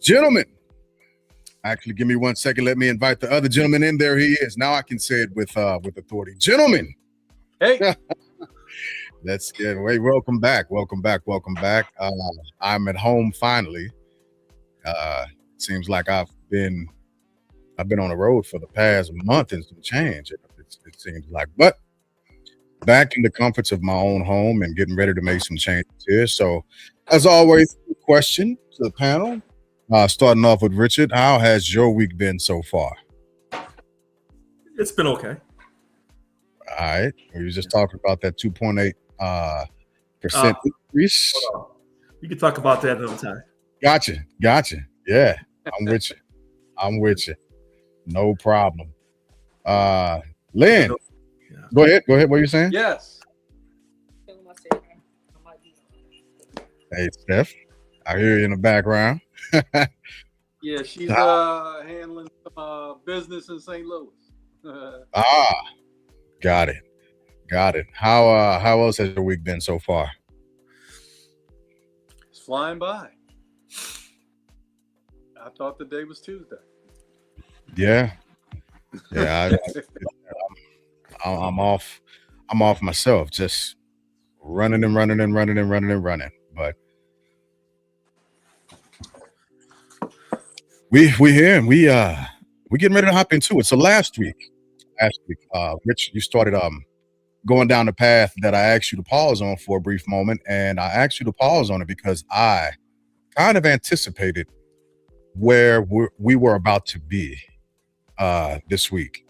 Gentlemen, actually, give me 1 second. Let me invite the other gentleman in. There he is. Now I can say it with authority. Gentlemen. Hey. Let's get away. Welcome back. Welcome back. Welcome back. I'm at home finally. Seems like I've been on the road for the past month and some change. It seems like, but back in the comforts of my own home and getting ready to make some changes here. So, as always, question to the panel. Starting off with Richard, how has your week been so far? It's been okay. All right. We were just talking about that 2.8 percent increase. You can talk about that another time. Gotcha. Yeah, I'm with you. No problem. Lynn, go ahead. What are you saying? Yes. Hey, Steph, I hear you in the background. Yeah, she's handling some business in St. Louis. Got it. How else has your week been so far? It's flying by. I thought the day was Tuesday. Yeah. I'm off myself, just running. But we here and we getting ready to hop into it. So last week, Rich, you started going down the path that I asked you to pause on for a brief moment, and I asked you to pause on it because I kind of anticipated where we were about to be this week,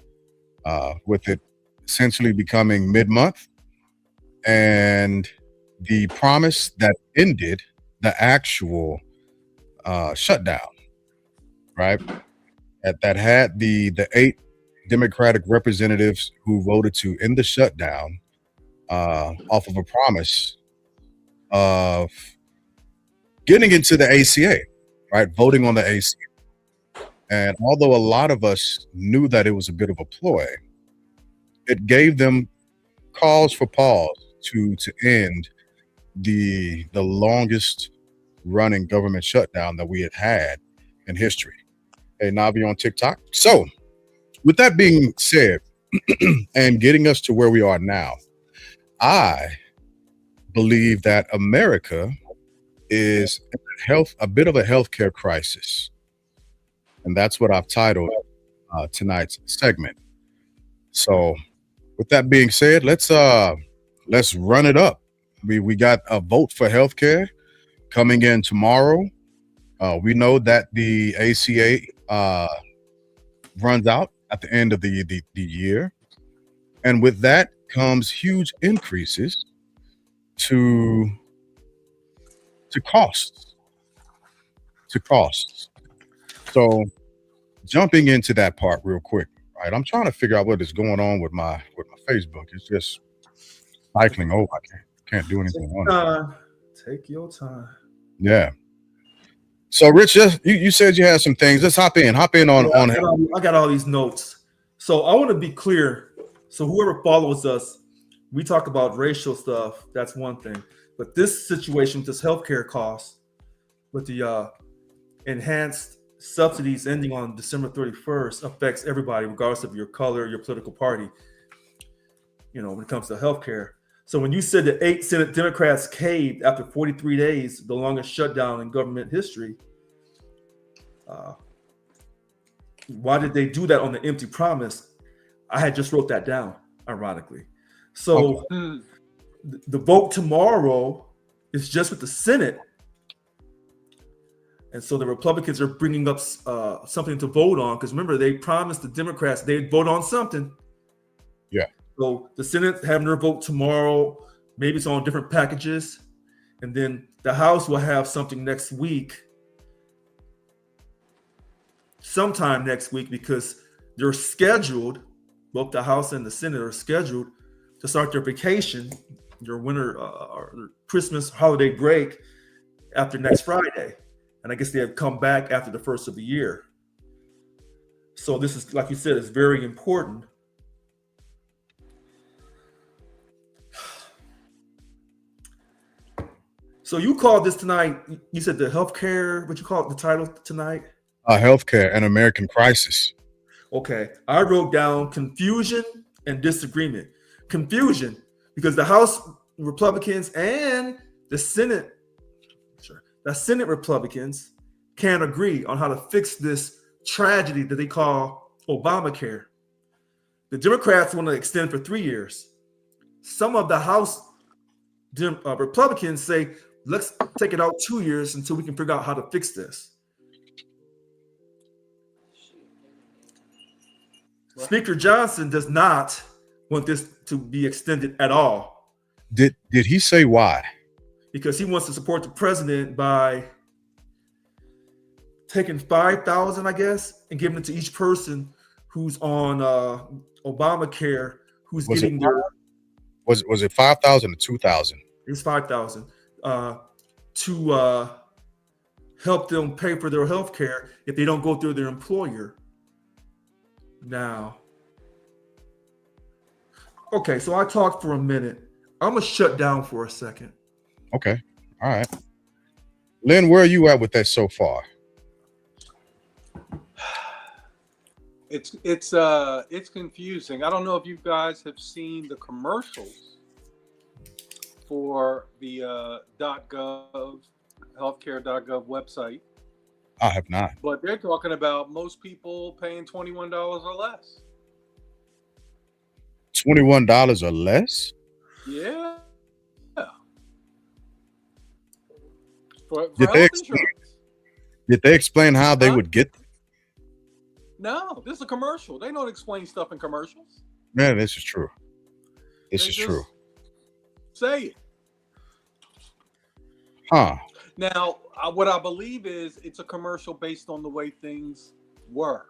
with it essentially becoming mid-month and the promise that ended the actual shutdown, right? That had the 8 Democratic representatives who voted to end the shutdown off of a promise of getting into the ACA, right? Voting on the ACA. And although a lot of us knew that it was a bit of a ploy, it gave them cause for pause to end the longest running government shutdown that we had in history. Hey, Navi on TikTok. So with that being said, and getting us to where we are now, I believe that America is a bit of a healthcare crisis. And that's what I've titled tonight's segment. So with that being said, let's run it up. We got a vote for healthcare coming in tomorrow. We know that the ACA runs out at the end of the year. And with that comes huge increases to costs. So jumping into that part real quick, right? I'm trying to figure out what is going on with my Facebook. It's just cycling over. I can't do anything on it. Take your time. Yeah. So Rich, you said you had some things. Let's hop in on. I got all these notes. So I want to be clear. So whoever follows us, we talk about racial stuff. That's one thing. But this situation with this healthcare cost, with the enhanced subsidies ending on December 31st, affects everybody, regardless of your color, your political party. When it comes to healthcare. So when you said the 8 Senate Democrats caved after 43 days, the longest shutdown in government history, why did they do that on the empty promise? I had just wrote that down, ironically. So the vote tomorrow is just with the Senate. And so the Republicans are bringing up something to vote on, because remember, they promised the Democrats they'd vote on something. Yeah. So the Senate having their vote tomorrow, maybe it's on different packages. And then the House will have something next week, sometime next week, because they're scheduled, both the House and the Senate are scheduled to start their vacation, their winter or their Christmas holiday break after next Friday. And I guess they have come back after the first of the year. So this is, like you said, is very important. So you called this tonight. You said the healthcare. What you call it? The title tonight? Healthcare, an American crisis. Okay, I wrote down confusion and disagreement. Confusion because the House Republicans and the Senate Republicans can't agree on how to fix this tragedy that they call Obamacare. The Democrats want to extend for 3 years. Some of the House Republicans say, let's take it out 2 years until we can figure out how to fix this. Speaker Johnson does not want this to be extended at all. Did he say why? Because he wants to support the president by taking $5,000, I guess, and giving it to each person who's on Obamacare, who's Was getting it their. Was it 5,000 or 2,000? It's 5,000 to help them pay for their health care if they don't go through their employer. Now, okay, so I talked for a minute. I'm gonna shut down for a second. Okay, all right. Lynn, where are you at with that so far? It's confusing. I don't know if you guys have seen the commercials for the .gov healthcare.gov website. I have not. But they're talking about most people paying $21 or less. $21 or less? Yeah. For Did health insurance. Did they explain how they would get? No, this is a commercial. They don't explain stuff in commercials. Man, this is true. This They is just true. Say it. Huh. Now, what I believe is it's a commercial based on the way things were.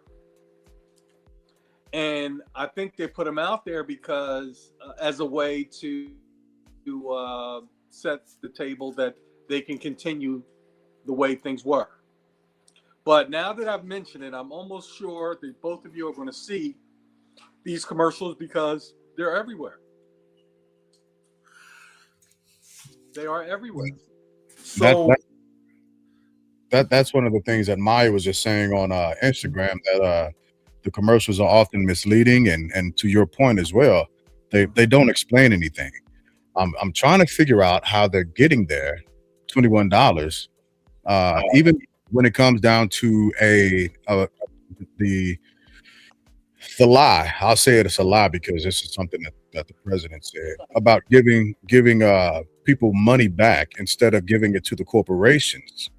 And I think they put them out there because as a way to set the table that they can continue the way things were. But now that I've mentioned it, I'm almost sure that both of you are going to see these commercials because they're everywhere. They are everywhere. So That's one of the things that Maya was just saying on Instagram, that the commercials are often misleading, and to your point as well, they don't explain anything. I'm trying to figure out how they're getting there. $21, even when it comes down to the lie. I'll say it's a lie because this is something that the president said about giving people money back instead of giving it to the corporations.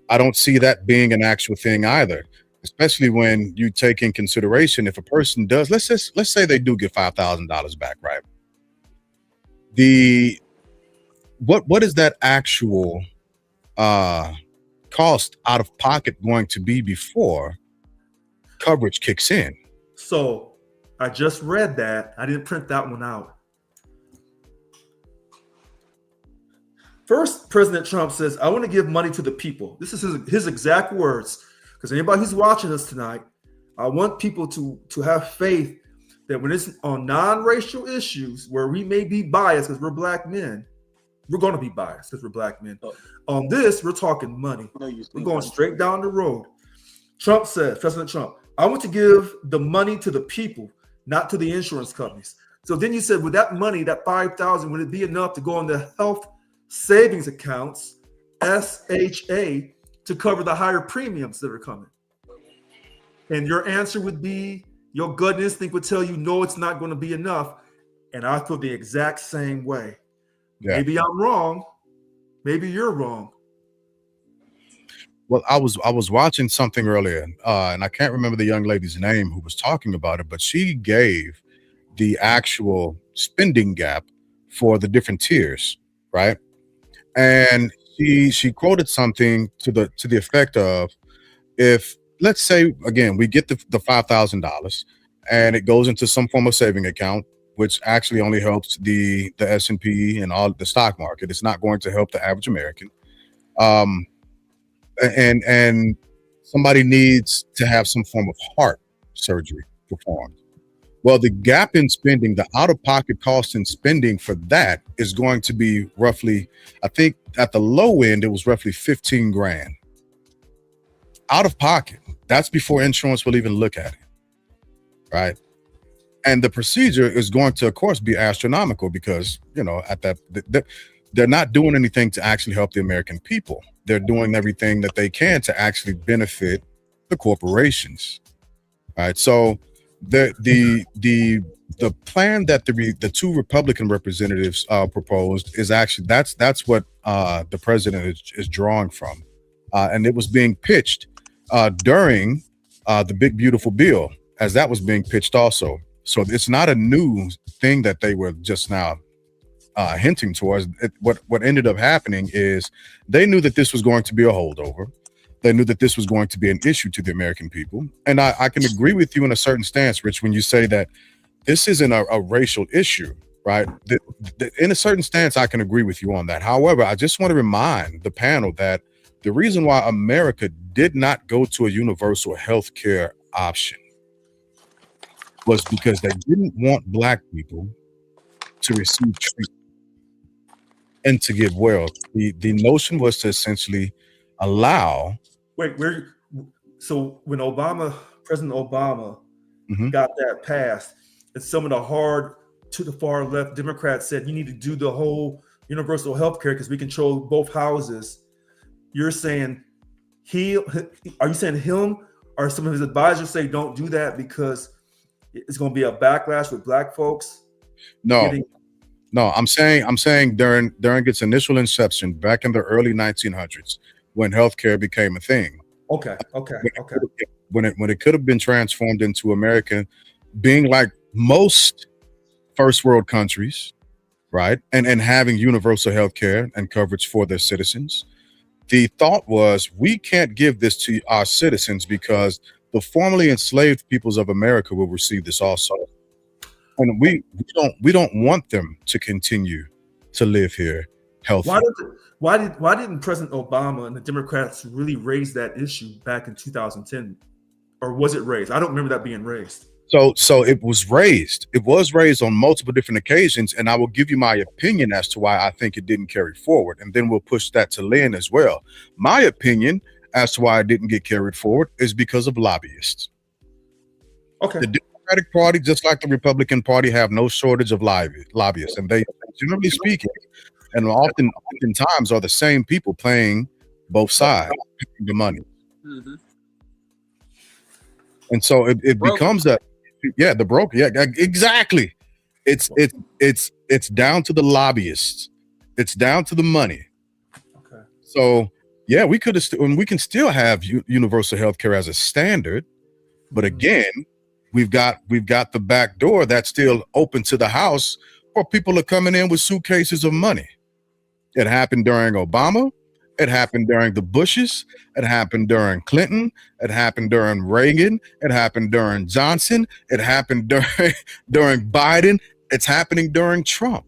I don't see that being an actual thing either, especially when you take in consideration if a person does, let's say they do get $5,000 back, right? What is that actual cost out of pocket going to be before coverage kicks in? So I just read that. I didn't print that one out. First, President Trump says, I want to give money to the people. This is his exact words. Because anybody who's watching us tonight, I want people to have faith that when it's on non-racial issues where we may be biased because we're black men, we're going to be biased because we're black men. On this, we're talking money. We're going straight down the road. Trump says, President Trump, I want to give the money to the people, not to the insurance companies. So then you said, with that money, that $5,000, would it be enough to go on the health savings accounts, SHA, to cover the higher premiums that are coming? And your answer would be, your gut instinct would tell you, no, it's not going to be enough. And I feel the exact same way. Yeah. Maybe I'm wrong. Maybe you're wrong. Well, I was watching something earlier, and I can't remember the young lady's name who was talking about it, but she gave the actual spending gap for the different tiers, right? And she quoted something to the effect of, if, let's say, again, we get the $5,000 and it goes into some form of saving account, which actually only helps the S&P and all the stock market. It's not going to help the average American. And somebody needs to have some form of heart surgery performed. Well, the gap in spending, the out-of-pocket cost in spending for that is going to be roughly, I think at the low end, it was roughly 15 grand out of pocket. That's before insurance will even look at it, right? And the procedure is going to, of course, be astronomical because, at they're not doing anything to actually help the American people. They're doing everything that they can to actually benefit the corporations, right? So the plan that the two Republican representatives proposed is actually that's what the president is drawing from, and it was being pitched during the Big Beautiful Bill, as that was being pitched also. So it's not a new thing that they were just now hinting towards. What ended up happening is they knew that this was going to be a holdover. They knew that this was going to be an issue to the American people. And I can agree with you in a certain stance, Rich, when you say that this isn't a racial issue, right? In a certain stance, I can agree with you on that. However, I just want to remind the panel that the reason why America did not go to a universal health care option was because they didn't want Black people to receive treatment and to get well. The notion was to essentially allow. So when President Obama Mhm. got that passed, and some of the hard to the far left Democrats said you need to do the whole universal health care because we control both houses. You're saying are you saying him or some of his advisors say don't do that because it's going to be a backlash with Black folks? No, I'm saying during its initial inception back in the early 1900s, when healthcare became a thing. Okay. When it could have been transformed into America being like most first world countries, right? And having universal health care and coverage for their citizens. The thought was we can't give this to our citizens because the formerly enslaved peoples of America will receive this also. And we don't want them to continue to live here healthy. Why didn't President Obama and the Democrats really raise that issue back in 2010? Or was it raised? I don't remember that being raised. So it was raised. It was raised on multiple different occasions, and I will give you my opinion as to why I think it didn't carry forward, and then we'll push that to Lynn as well. My opinion as to why it didn't get carried forward is because of lobbyists. Okay. The Democratic Party, just like the Republican Party, have no shortage of lobbyists, and they, generally speaking, and oftentimes are the same people playing both sides, paying the money. Mm-hmm. And so it becomes the broker. Yeah, exactly. It's down to the lobbyists. It's down to the money. Okay. So yeah, we can still have universal health care as a standard, but again, we've got the back door that's still open to the House, or people are coming in with suitcases of money. It happened during Obama. It happened during the Bushes. It happened during Clinton. It happened during Reagan. It happened during Johnson. It happened during Biden. It's happening during Trump.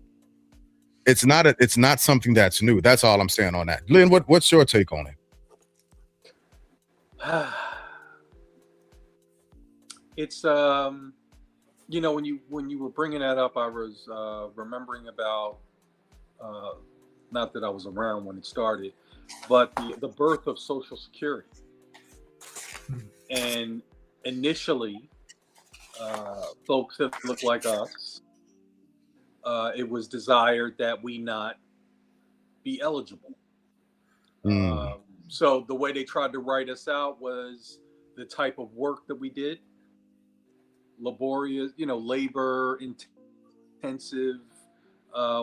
It's not something that's new. That's all I'm saying on that. Lynn, what's your take on it? It's when you were bringing that up, I was remembering about not that I was around when it started, but the birth of Social Security. And initially, folks that look like us, it was desired that we not be eligible. So the way they tried to write us out was the type of work that we did, laborious, labor intensive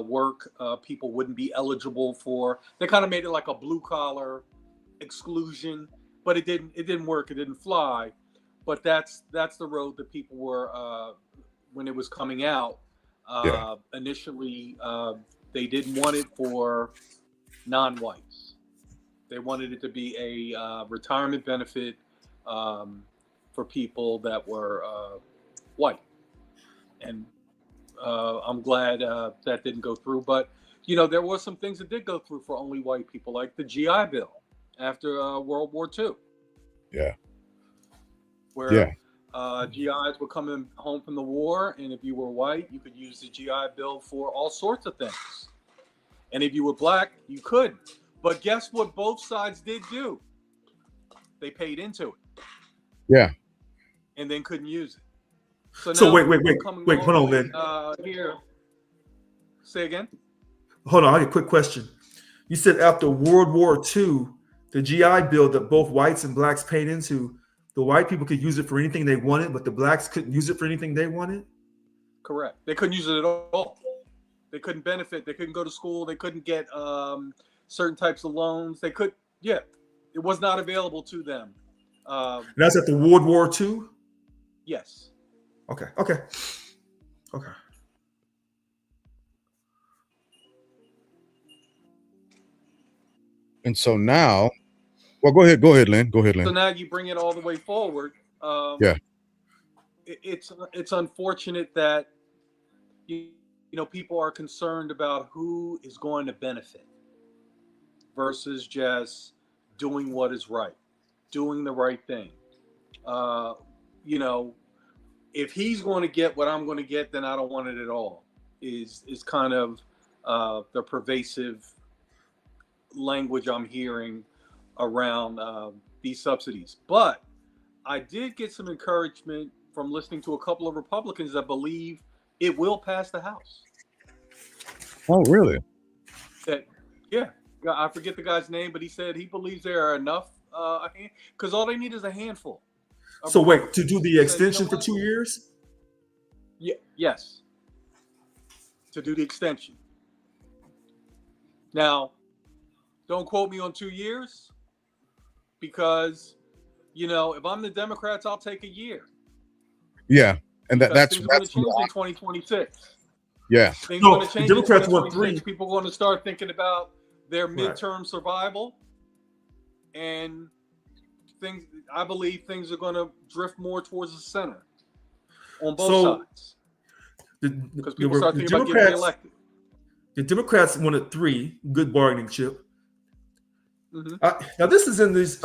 work, people wouldn't be eligible for. They kind of made it like a blue collar exclusion, but it didn't work. It didn't fly. But that's the road that people were when it was coming out. Initially, they didn't want it for non-whites. They wanted it to be a retirement benefit for people that were white. And I'm glad that didn't go through. But, there were some things that did go through for only white people, like the GI Bill after World War II. Yeah. Where GIs were coming home from the war, and if you were white, you could use the GI Bill for all sorts of things. And if you were black, you couldn't. But guess what both sides did do? They paid into it. Yeah. And then couldn't use it. So now wait, coming hold all on, the way, Lynn. Here. Say again? Hold on, I have a quick question. You said after World War II, the GI Bill that both whites and blacks paid into, the white people could use it for anything they wanted, but the blacks couldn't use it for anything they wanted? Correct. They couldn't use it at all. They couldn't benefit. They couldn't go to school. They couldn't get certain types of loans. They could, yeah, it was not available to them. That's after World War II? Yes. Okay. And so now, well, go ahead, Lynn. So now you bring it all the way forward. Yeah. It's unfortunate that people are concerned about who is going to benefit versus just doing what is right, doing the right thing. If he's going to get what I'm going to get, then I don't want it at all. Is kind of the pervasive language I'm hearing around these subsidies. But I did get some encouragement from listening to a couple of Republicans that believe it will pass the House. Oh, really? I forget the guy's name, but he said he believes there are enough, because all they need is a handful. So wait, to do the extension for 2 years? Yeah, yes. To do the extension. Now, don't quote me on 2 years, because, if I'm the Democrats, I'll take a year. Yeah, and that's going to change in 2026. Yeah. Things going to change. Democrats want 3. People are going to start thinking about their midterm survival, and I believe things are going to drift more towards the center on both sides. Because people start thinking about getting reelected. The Democrats wanted 3, good bargaining chip. Mm-hmm. Now this is on this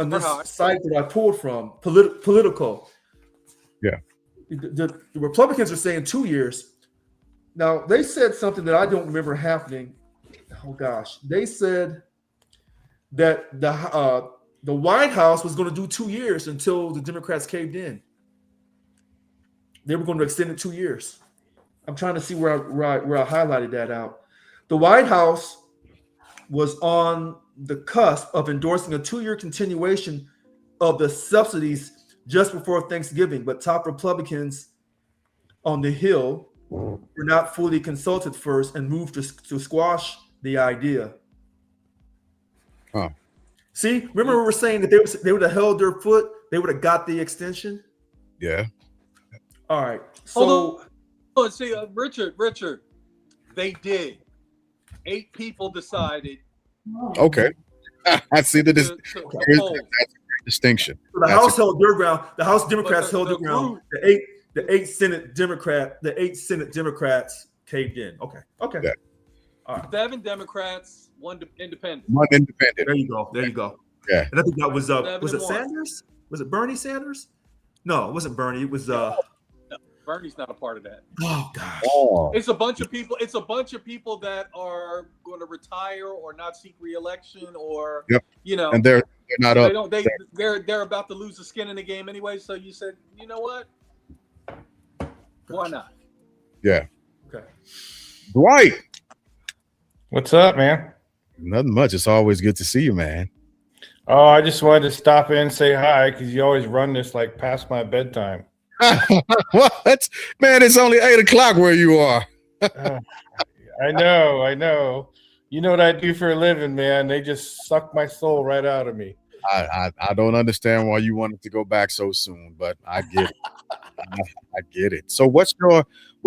site that I pulled from, Politico. Yeah. The Republicans are saying 2 years. Now they said something that I don't remember happening. Oh gosh, they said that the White House was going to do 2 years until the Democrats caved in. They were going to extend it 2 years. I'm trying to see where I highlighted that out. The White House was on the cusp of endorsing a 2-year continuation of the subsidies just before Thanksgiving, but top Republicans on the Hill were not fully consulted first and moved to squash the idea. Huh. See, remember we were saying that they would have held their foot, they would have got the extension? Yeah. All right. So, see, Richard, they did. 8 people decided. Okay. I see that that's a great distinction. So the House held their ground. The House Democrats held their ground. The eight Senate Democrats caved in. Okay. Yeah. All right. 7 Democrats, 1 independent. There you go. Yeah. And I think that was it 1. Sanders? Was it Bernie Sanders? No, it wasn't Bernie. It was Bernie's not a part of that. Oh gosh. Oh. It's a bunch of people. It's a bunch of people that are going to retire or not seek re-election, or and they're not up. They're about to lose the skin in the game anyway. So you said, you know what? Why not? Yeah. Okay. Dwight. What's up, man? Nothing much. It's always good to see you, man. Oh, I just wanted to stop in and say hi because you always run this like past my bedtime. What? Man, it's only 8:00 where you are. I know. You know what I do for a living, man. They just suck my soul right out of me. I don't understand why you wanted to go back so soon, but I get it. I get it. So what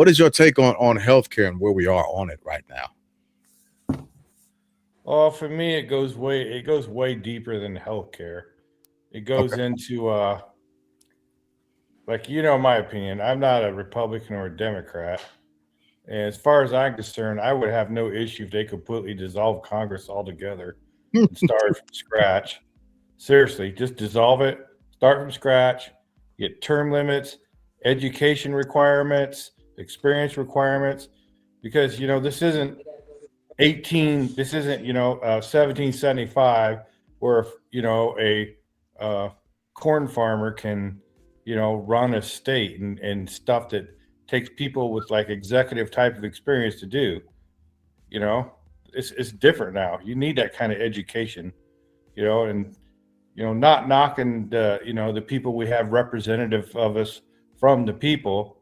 is your take on healthcare and where we are on it right now? Oh, for me, it goes way deeper than healthcare. It goes into my opinion. I'm not a Republican or a Democrat. And as far as I'm concerned, I would have no issue if they completely dissolve Congress altogether and start from scratch. Seriously, just dissolve it, start from scratch, get term limits, education requirements, experience requirements, because this isn't 1775 where a corn farmer can run a state and stuff that takes people with like executive type of experience to do. It's different now. You need that kind of education, and not knocking the people we have representative of us from the people,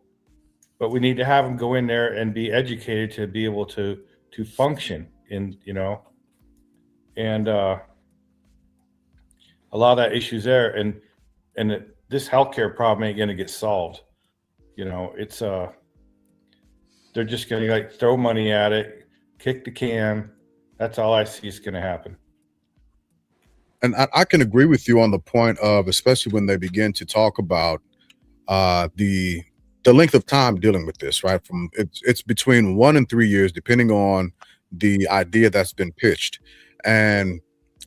but we need to have them go in there and be educated to be able to function in, and a lot of that issues there. And this healthcare problem ain't going to get solved. It's they're just going to like throw money at it, kick the can. That's all I see is going to happen. And I can agree with you on the point of, especially when they begin to talk about the length of time dealing with this, right? From it's between 1 and 3 years, depending on the idea that's been pitched. And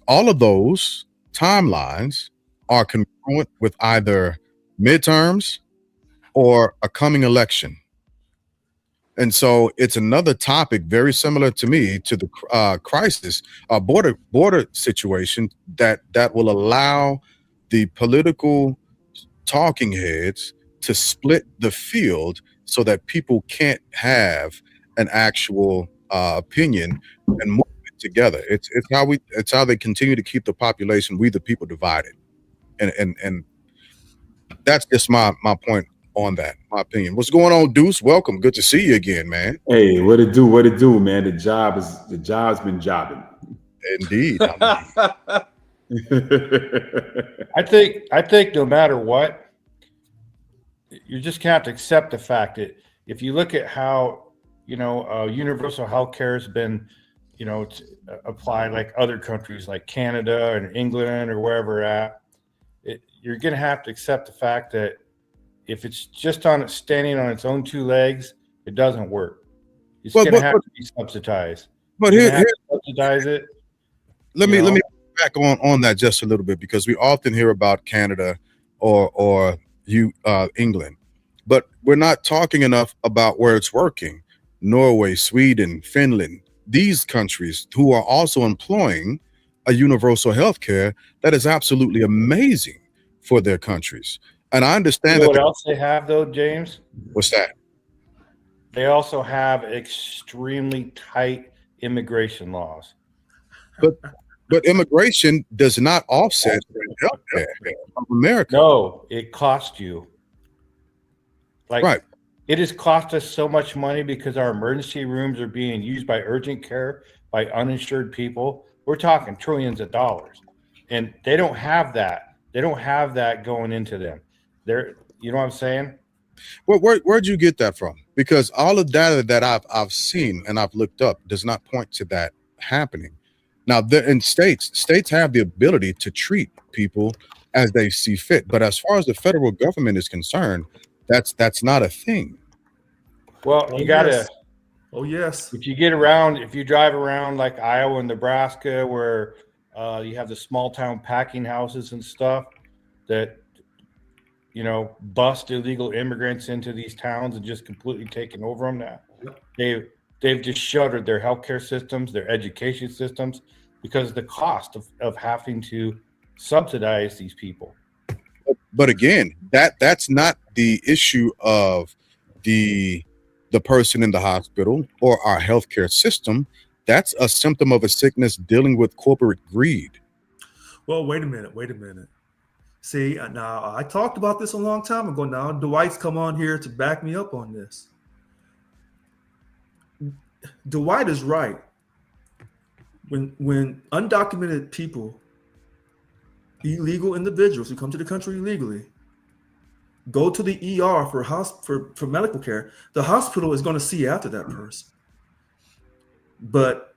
all of those timelines are congruent with either midterms or a coming election. And so it's another topic very similar to me to the crisis, border situation that will allow the political talking heads to split the field so that people can't have an actual opinion and move it together. It's how they continue to keep the population, we the people, divided. And that's just my point on that, my opinion. What's going on, Deuce? Welcome. Good to see you again, man. Hey, what it do, man? The job's been jobbing. Indeed. I think no matter what, you just have to accept the fact that if you look at how universal health care has been applied like other countries like Canada and England or wherever at, you're going to have to accept the fact that if it's just standing on its own two legs, it doesn't work. It's going to have to be subsidized. But here subsidize it. Let me back on that just a little bit, because we often hear about Canada or England, but we're not talking enough about where it's working. Norway, Sweden, Finland, these countries who are also employing a universal health care that is absolutely amazing for their countries. And I understand what else they have though, James? What's that? They also have extremely tight immigration laws. But immigration does not offset healthcare of America. No, it costs you. Right. It has cost us so much money because our emergency rooms are being used by urgent care by uninsured people. We're talking trillions of dollars, and they don't have that. They don't have that going into them. You know what I'm saying? Well, where'd you get that from? Because all the data that I've seen and I've looked up does not point to that happening. Now, in states have the ability to treat people as they see fit, but as far as the federal government is concerned, that's not a thing. Well, you gotta. Oh yes. If you drive around like Iowa and Nebraska, where you have the small town packing houses and stuff that bust illegal immigrants into these towns and just completely taking over them now. They've just shuttered their healthcare systems, their education systems, because of the cost of having to subsidize these people. But again, that's not the issue of the person in the hospital or our healthcare system. That's a symptom of a sickness dealing with corporate greed. Well, wait a minute. See, now I talked about this a long time ago. Now Dwight's come on here to back me up on this. Dwight is right. When undocumented people, illegal individuals who come to the country illegally, go to the ER for medical care, the hospital is going to see after that person. But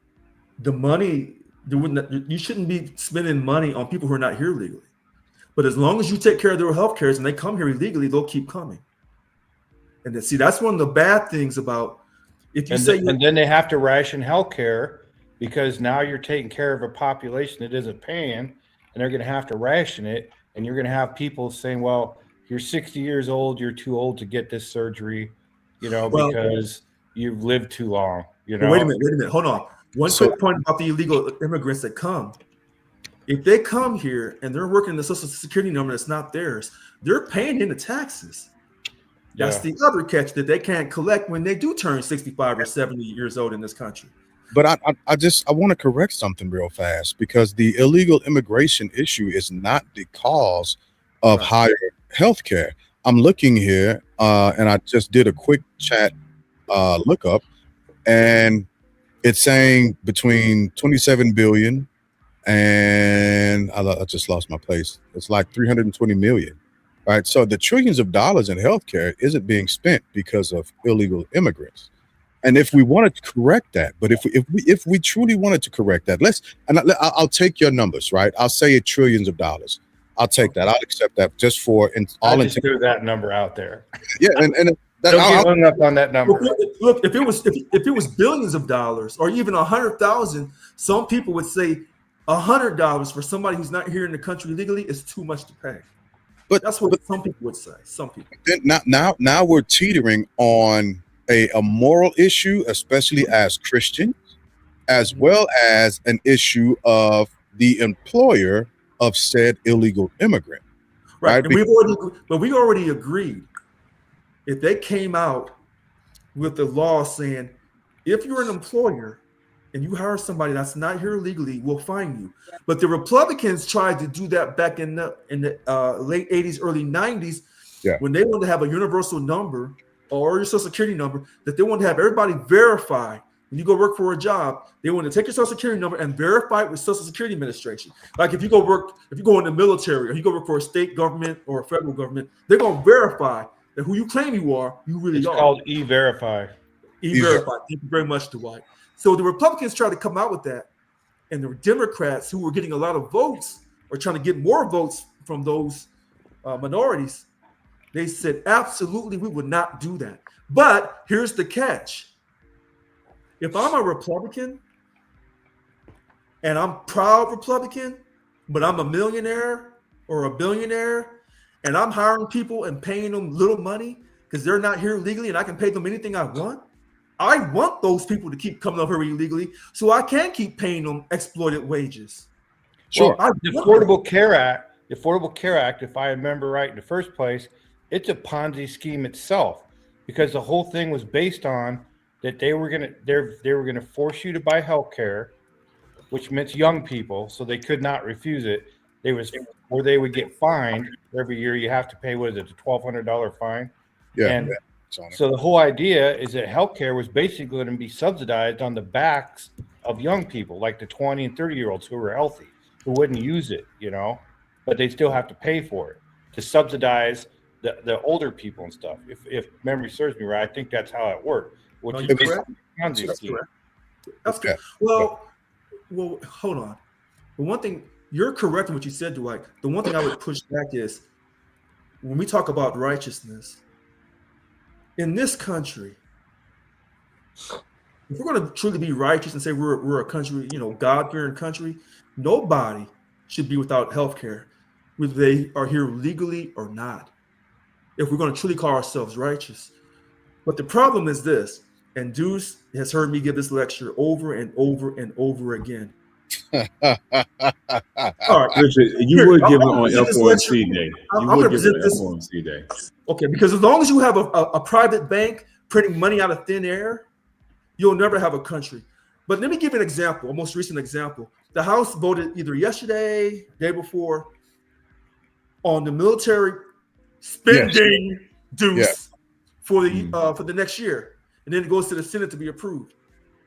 the money, you shouldn't be spending money on people who are not here legally. But as long as you take care of their health care and they come here illegally, they'll keep coming. And then, see, that's one of the bad things about if you and then they have to ration health care, because now you're taking care of a population that isn't paying, and they're going to have to ration it. And you're going to have people saying, well, you're 60 years old, you're too old to get this surgery, Well- because you've lived too long. But wait a minute, hold on. One So- quick point about the illegal immigrants that come. If they come here and they're working the Social Security number that's not theirs, they're paying into taxes. That's Yeah. the other catch that they can't collect when they do turn 65 or 70 years old in this country. But I want to correct something real fast, because the illegal immigration issue is not the cause of Right. higher health care. I'm looking here, and I just did a quick chat lookup, and it's saying between 27 billion and I just lost my place. It's like 320 million, right? So the trillions of dollars in healthcare isn't being spent because of illegal immigrants. And if we wanted to correct that, but if we truly wanted to correct that, I'll take your numbers, right? I'll say it trillions of dollars. I'll take that. I'll accept that just for I all just threw that number out there. Yeah, and that, Don't get hung up on that number. Look, if it was billions of dollars or even 100,000, some people would say $100 for somebody who's not here in the country legally is too much to pay. But That's what some people would say. Some people. then now we're teetering on a moral issue, especially as Christians, as well as an issue of the employer of said illegal immigrant. Right. Right, And we already agreed. If they came out with the law saying, if you're an employer and you hire somebody that's not here legally, we'll fine you. But the Republicans tried to do that back in the late 80s, early 90s, Yeah. when they wanted to have a universal number or your social security number, that they wanted to have everybody verify. When you go work for a job, they want to take your social security number and verify it with Social Security Administration. Like if you go in the military or you go work for a state government or a federal government, they're going to verify that who you claim you are, you really It's are. called E-Verify. E-Verify. Thank you very much, Dwight. So the Republicans tried to come out with that, and the Democrats, who were getting a lot of votes or trying to get more votes from those minorities, they said, absolutely, we would not do that. But here's the catch. If I'm a Republican and I'm proud Republican, but I'm a millionaire or a billionaire and I'm hiring people and paying them little money because they're not here legally and I can pay them anything I want those people to keep coming over here illegally so I can keep paying them exploited wages. Sure. Well, The Affordable Care Act, if I remember right in the first place, it's a Ponzi scheme itself, because the whole thing was based on that they were gonna force you to buy health care, which meant young people, so they could not refuse it. They would get fined every year. You have to pay, what is it, a $1,200 fine? Yeah. And it's on it. so the whole idea is that healthcare was basically going to be subsidized on the backs of young people, like the 20 and 30-year-olds who were healthy, who wouldn't use it, but they still have to pay for it to subsidize the older people and stuff. If memory serves me right, I think that's how it worked. Which No, is you're basically correct. a Ponzi That's scheme. correct. That's Yeah. good. Well, hold on. The one thing, you're correct in what you said, Dwight. The one thing I would push back is when we talk about righteousness in this country, if we're going to truly be righteous and say we're a country, God-fearing country, nobody should be without health care, whether they are here legally or not, if we're going to truly call ourselves righteous. But the problem is this, and Deuce has heard me give this lecture over and over and over again. All right. Richard, you Here, would give it I'm on gonna present this FOMC day. I'm You gonna would give it present on this- FOMC day. Okay, because as long as you have a private bank printing money out of thin air, you'll never have a country. But let me give you an example, a most recent example. The House voted either yesterday, day before, on the military spending dues Yeah. for the next year, and then it goes to the Senate to be approved.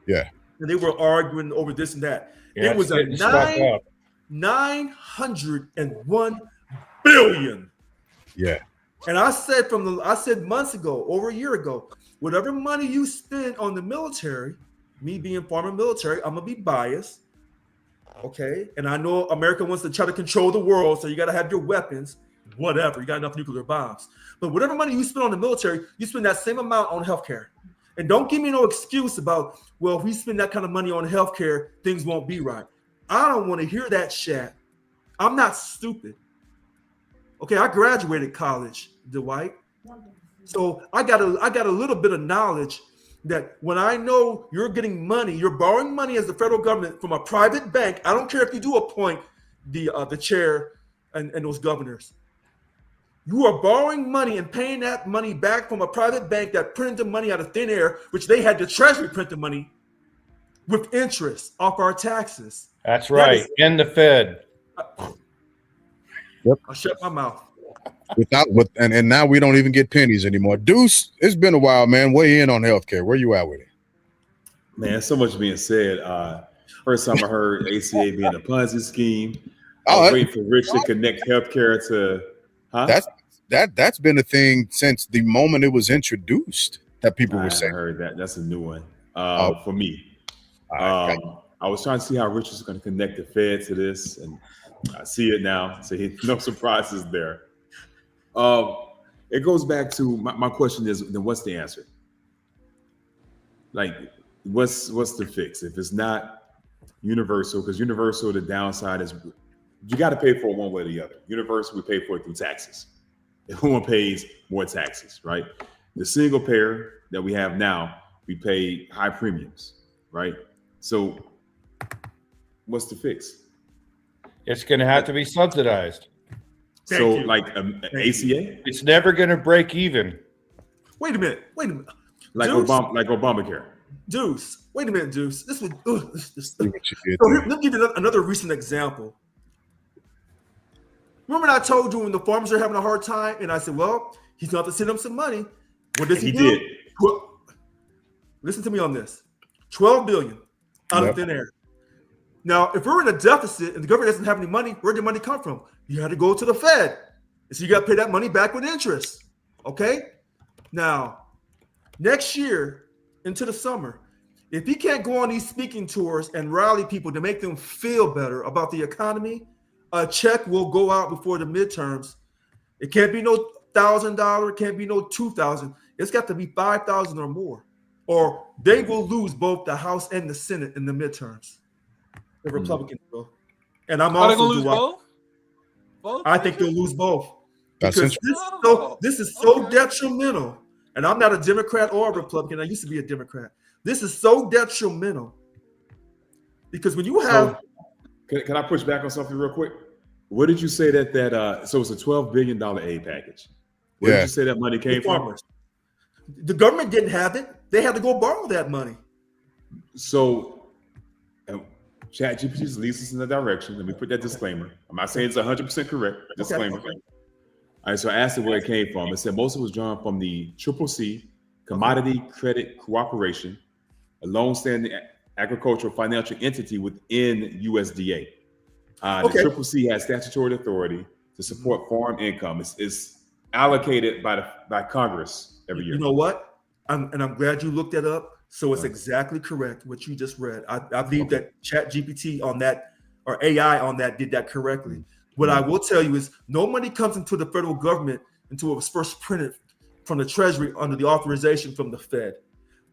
Yeah. And they were arguing over this and that. Yeah, It was it's a getting stuck up. 901 billion. Yeah. And I said months ago, over a year ago, whatever money you spend on the military, me being former military, I'm gonna be biased. Okay. And I know America wants to try to control the world, so you gotta have your weapons, whatever. You got enough nuclear bombs. But whatever money you spend on the military, you spend that same amount on healthcare. And don't give me no excuse about, well, if we spend that kind of money on healthcare, things won't be right. I don't want to hear that shit. I'm not stupid. Okay, I graduated college, Dwight. So I got a little bit of knowledge that when I know you're getting money, you're borrowing money as the federal government from a private bank. I don't care if you do appoint the chair and those governors. You are borrowing money and paying that money back from a private bank that printed the money out of thin air, which they had the Treasury print the money with interest off our taxes. That's right. In the Fed. I'll shut my mouth. And now we don't even get pennies anymore. Deuce, it's been a while, man. Weigh in on healthcare. Where you at with it? Man, so much being said. First time I heard ACA being a Ponzi scheme. I Oh, was waiting for Rich to connect healthcare to. Huh? That's been a thing since the moment it was introduced that people were I saying. heard that. That's a new one for me. I I was trying to see how Rich is going to connect the Fed to this, and I see it now. So no surprises there. It goes back to my question is, then what's the answer? Like, what's the fix? If it's not universal, because universal, the downside is you got to pay for it one way or the other. Universal, we pay for it through taxes. Everyone pays more taxes, right? The single payer that we have now, we pay high premiums, right? So what's the fix? It's going to have to be subsidized. Thank So you. like ACA, It's never going to break even. Wait a minute. like Deuce. Obamacare. Deuce. Wait a minute, Deuce. This would. see what you did So there. here, let me give you another recent example. Remember I told you when the farmers are having a hard time, and I said, well, he's going to have to send them some money. What does he do? did. Listen to me on this. $12 billion out Yep. of thin air. Now, if we're in a deficit and the government doesn't have any money, where did the money come from? You had to go to the Fed. And so you got to pay that money back with interest. Okay? Now, next year into the summer, if he can't go on these speaking tours and rally people to make them feel better about the economy, a check will go out before the midterms. It can't be no $1,000. It can't be no $2,000. It's got to be $5,000 or more, or they will lose both the House and the Senate in the midterms. The Republicans will, and I'm Are they also gonna lose do I- both? Both? I think they'll lose both That's because interesting. this is so Okay. detrimental. And I'm not a Democrat or a Republican. I used to be a Democrat. This is so detrimental because when you have Can I push back on something real quick? What did you say that so it's a $12 billion aid package? Where Yeah. did you say that money came from? farmers, the government didn't have it. They had to go borrow that money. So ChatGPT leads us in the direction. Let me put that disclaimer. I'm not saying it's 100% correct. Disclaimer. Okay. All right, so I asked it where it came from. It said most of it was drawn from the CCC, Commodity Credit Cooperation, a long-standing agricultural financial entity within USDA. Okay. The CCC has statutory authority to support farm income. It's allocated by Congress every year. You know what? I'm glad you looked that up. So it's exactly correct what you just read. I believe that ChatGPT on that or AI on that did that correctly. What I will tell you is no money comes into the federal government until it was first printed from the Treasury under the authorization from the Fed.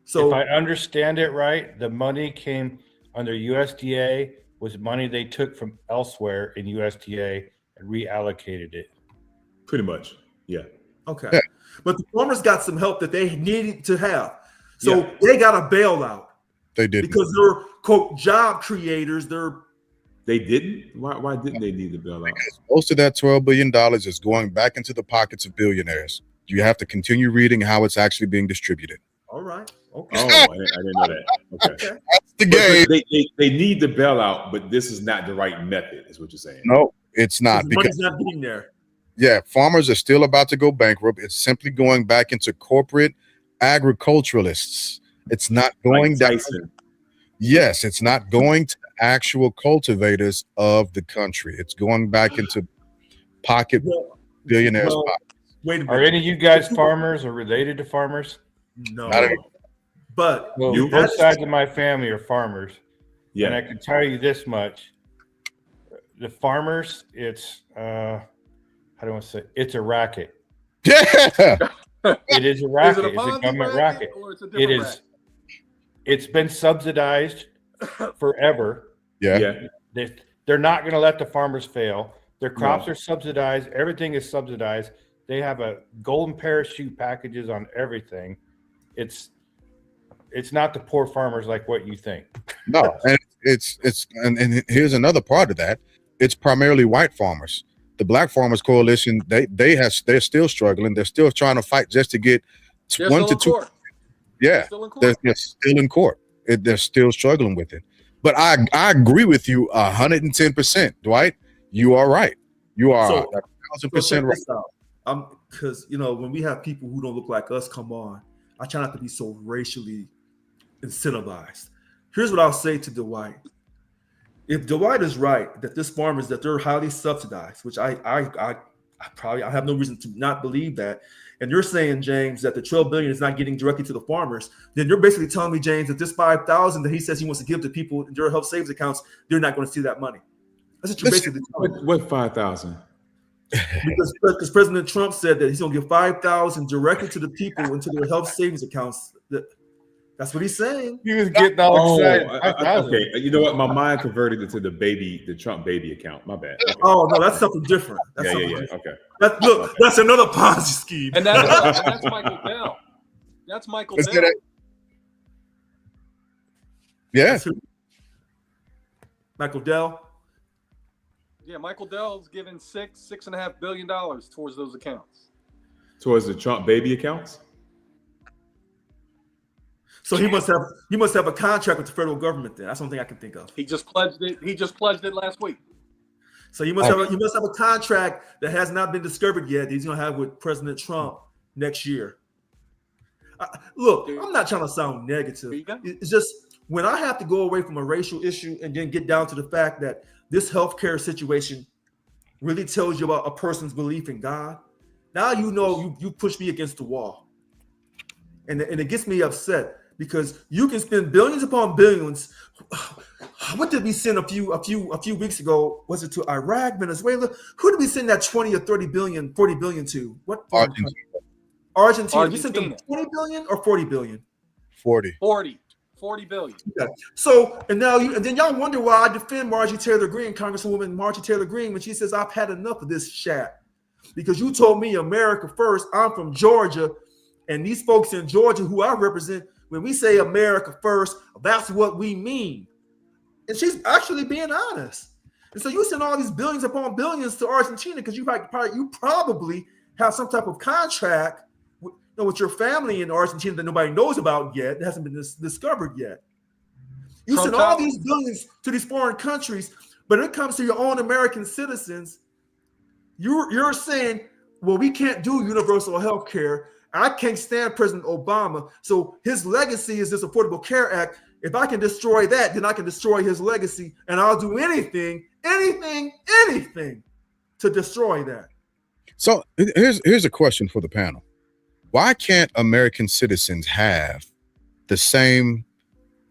So If I understand it right, the money came under USDA was money they took from elsewhere in USDA and reallocated it. Pretty much, yeah. okay. Yeah. But the farmers got some help that they needed to have. So Yeah. they got a bailout They did. because they're quote job creators. They didn't? Why didn't they need the bailout? Most of that $12 billion is going back into the pockets of billionaires. You have to continue reading how it's actually being distributed. All right. Okay. Oh, I didn't know that. Okay. Okay. That's the But game. they need the bailout, but this is not the right method, is what you're saying. No, it's not. The Because money's not getting there. yeah, farmers are still about to go bankrupt. It's simply going back into corporate agriculturalists. It's not going Like down. Tyson. Yes, it's not going to actual cultivators of the country. It's going back into pocket Well, billionaires. well, pocket. wait a Are minute. any of you guys farmers or related to farmers? No. Not any- But Well, You- both sides of my family are farmers. And I Yeah. can tell you this much. The farmers, it's how do I want to say? It's a racket. Yeah. It is a Is racket. it a It's a Ponzi government racket. or it's a It different is. It's been subsidized forever. Yeah. Yeah. They're not going to let the farmers fail. Their crops are subsidized. Everything is subsidized. They have a golden parachute packages on everything. It's not the poor farmers like what you think. No, and and here's another part of that. It's primarily white farmers. The Black Farmers Coalition, they're still struggling. They're still trying to fight just to get They're one still to in two. court. Yeah, They're still in court. they're still in court. They're still struggling with it. But I agree with you 110%, Dwight. You are right. You are So- 1,000% right. this out. Because when we have people who don't look like us come on, I try not to be so racially incentivized. Here's what I'll say to Dwight. If Dwight is right that this farmers that they're highly subsidized, which I have no reason to not believe that, and you're saying, James, that the 12 billion is not getting directly to the farmers, then you're basically telling me, James, that this 5,000 that he says he wants to give to people in their health savings accounts, they're not going to see that money. That's what you're basically telling me. What 5,000? Because President Trump said that he's going to give 5,000 directly to the people into their health savings accounts. That's what he's saying. He was getting all excited. Okay. You know what? My mind converted it to the Trump baby account. My bad. Okay. Oh no, that's something different. That's Yeah. something Yeah. different. Okay. Look, that's another Ponzi scheme. And that's Michael Dell. That's Michael Let's Dell. get it. Yeah, That's who- Michael Dell. Yeah, Michael Dell's given $6.5 billion towards those accounts. Towards the Trump baby accounts. So he must have a contract with the federal government. Then that's one thing I can think of. He just pledged it. He just pledged it last week. So you must have a contract that has not been discovered yet. That he's gonna have with President Trump next year. Look, I'm not trying to sound negative. There you go. It's just when I have to go away from a racial issue and then get down to the fact that this healthcare situation really tells you about a person's belief in God. Now you push me against the wall, and it gets me upset because you can spend billions upon billions. What did we send a few weeks ago? Was it to Iraq, Venezuela? Who did we send that 20 or 30 billion, 40 billion to? What? Argentina. We sent them 20 billion or 40 billion? 40. 40 billion. Okay. So, and then y'all wonder why I defend Marjorie Taylor Greene, Congresswoman Marjorie Taylor Greene, when she says I've had enough of this chat. Because you told me America first. I'm from Georgia, and these folks in Georgia who I represent, when we say America first, that's what we mean. And she's actually being honest. And so you send all these billions upon billions to Argentina because you probably have some type of contract with your family in Argentina that nobody knows about yet. It hasn't been discovered yet. You send all these billions to these foreign countries, but when it comes to your own American citizens, you're saying, well, we can't do universal health care. I can't stand President Obama. So his legacy is this Affordable Care Act. If I can destroy that, then I can destroy his legacy, and I'll do anything to destroy that. So here's a question for the panel. Why can't American citizens have the same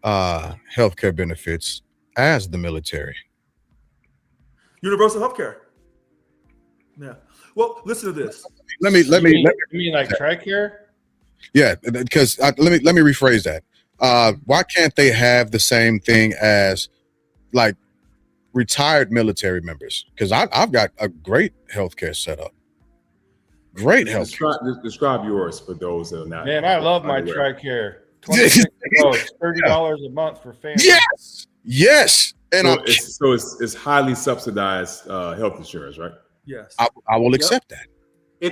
healthcare benefits as the military? Universal health care. Yeah. Well, listen to this. Let me. You mean like TRICARE? Yeah, because let me rephrase that. Why can't they have the same thing as like retired military members? Because I've got a great healthcare setup. Great healthcare. Describe yours for those that are not. Man, I love my TRICARE. $30 a month for families. Yes. And it's highly subsidized health insurance, right? Yes. I will accept that.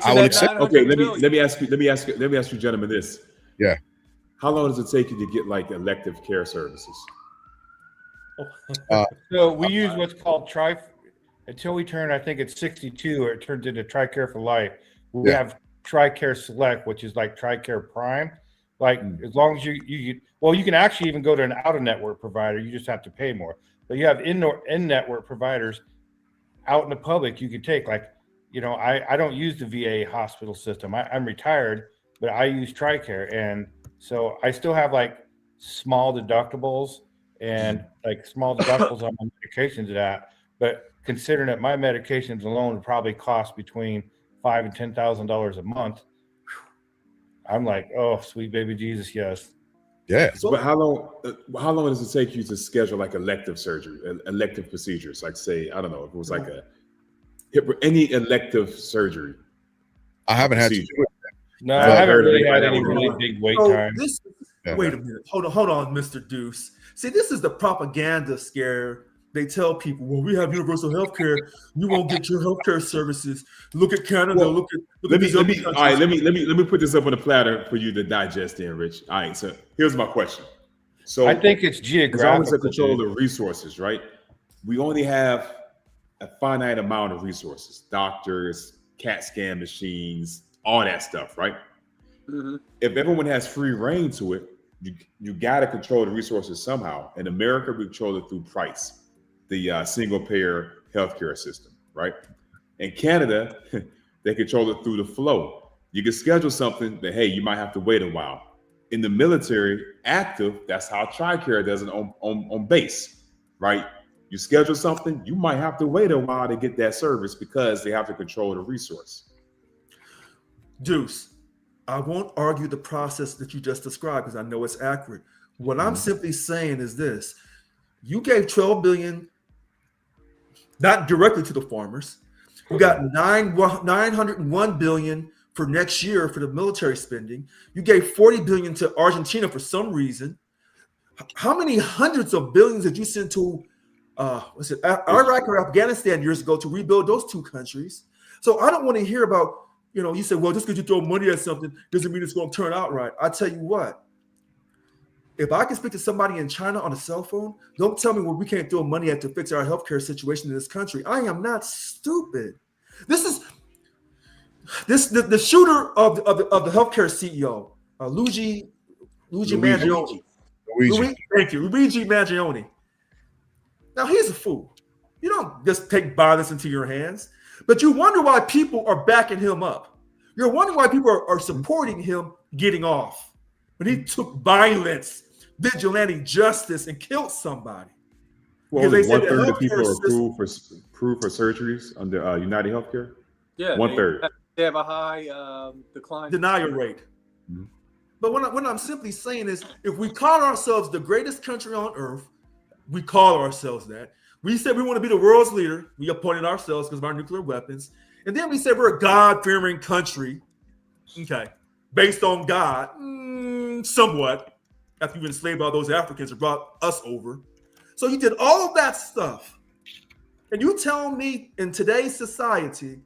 I will accept. Okay, let me ask you, gentlemen, this. Yeah. How long does it take you to get like elective care services? So we use what's called until we turn, I think it's 62, or it turns into TRICARE for life. We have TRICARE Select, which is like TRICARE Prime. Like as long as you can actually even go to an out-of-network provider. You just have to pay more. But you have in-network providers out in the public you can take. Like, I don't use the VA hospital system. I'm retired, but I use TRICARE, and so I still have like small deductibles and like small deductibles on my medications to that. But considering that my medications alone would probably cost between $5,000 and $10,000 a month, I'm like, oh, sweet baby Jesus, yes. Yeah. But how long does it take you to schedule like elective surgery, elective procedures? Like say, I don't know, if it was like any elective surgery. I haven't had to Procedure. do it. No, Well, I I haven't heard really they had might any have really one. big wait So time. Yeah. wait a minute. Hold on, Mr. Deuce. See, this is the propaganda scare. They tell people, well, we have universal health care. You won't get your health care services. Look at Canada. Well, look at Let me these all other right. countries. Let me put this up on the platter for you to digest, then, Rich. All right. So here's my question. So I think it's as long as geographical. they control dude. the resources, right? We only have a finite amount of resources: doctors, CAT scan machines, all that stuff, right? Mhm. If everyone has free reign to it, you got to control the resources somehow. In America, we control it through price, the single payer healthcare system, right? In Canada, they control it through the flow. You can schedule something that, hey, you might have to wait a while. In the military, active, that's how TRICARE does it on base, right? You schedule something, you might have to wait a while to get that service because they have to control the resource. Deuce, I won't argue the process that you just described because I know it's accurate. What I'm simply saying is this: you gave 12 billion, not directly to the farmers. You got 901 billion for next year for the military spending. You gave 40 billion to Argentina for some reason. How many hundreds of billions did you send to Iraq or Afghanistan years ago to rebuild those two countries? So I don't want to hear about, you said, well, just because you throw money at something doesn't mean it's going to turn out right. I tell you what, if I can speak to somebody in China on a cell phone, don't tell me, well, we can't throw money at to fix our healthcare situation in this country. I am not stupid. This is the shooter of the healthcare CEO, Luigi Mangione. Luigi. Thank you, Luigi Mangione. Now he's a fool. You don't just take violence into your hands, but you wonder why people are backing him up. You're wondering why people are supporting him getting off when he took violence, vigilante justice, and killed somebody. Well, Because only they said one the third of people healthcare are approved for surgeries under United Healthcare. Yeah, One third. They have a high decline. Denial rate. Mhm. But what I'm simply saying is, if we call ourselves the greatest country on earth, we call ourselves that. We said we want to be the world's leader. We appointed ourselves because of our nuclear weapons. And then we said we're a God-fearing country. Okay. Based on God, somewhat, after you enslaved all those Africans and brought us over. So you did all of that stuff. And you tell me in today's society,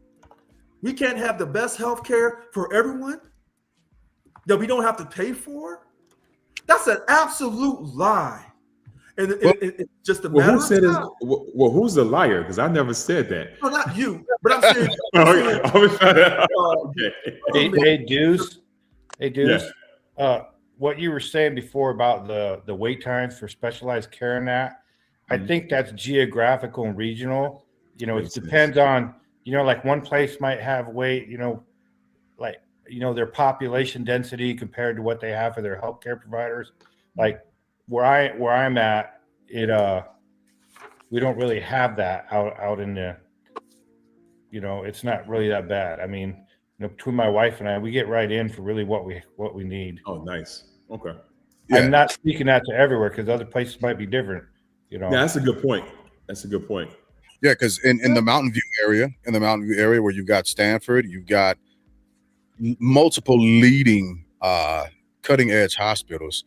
we can't have the best health care for everyone that we don't have to pay for? That's an absolute lie. And it's just a matter Well, of who said it? time. Well, who's the liar? Because I never said that. No, not you, but I'm saying. Okay. Hey, Deuce. What you were saying before about the wait times for specialized care and that, I think that's geographical and regional. It Makes sense. depends on, like one place might have wait, their population density compared to what they have for their healthcare providers. Like where I'm at, we don't really have that out in the, it's not really that bad. I mean, between my wife and I, we get right in for really what we need. Oh, nice. Okay. Yeah. I'm not speaking that to everywhere because other places might be different. Yeah, that's a good point. Yeah, because in the Mountain View area, where you've got Stanford, you've got multiple leading cutting edge hospitals.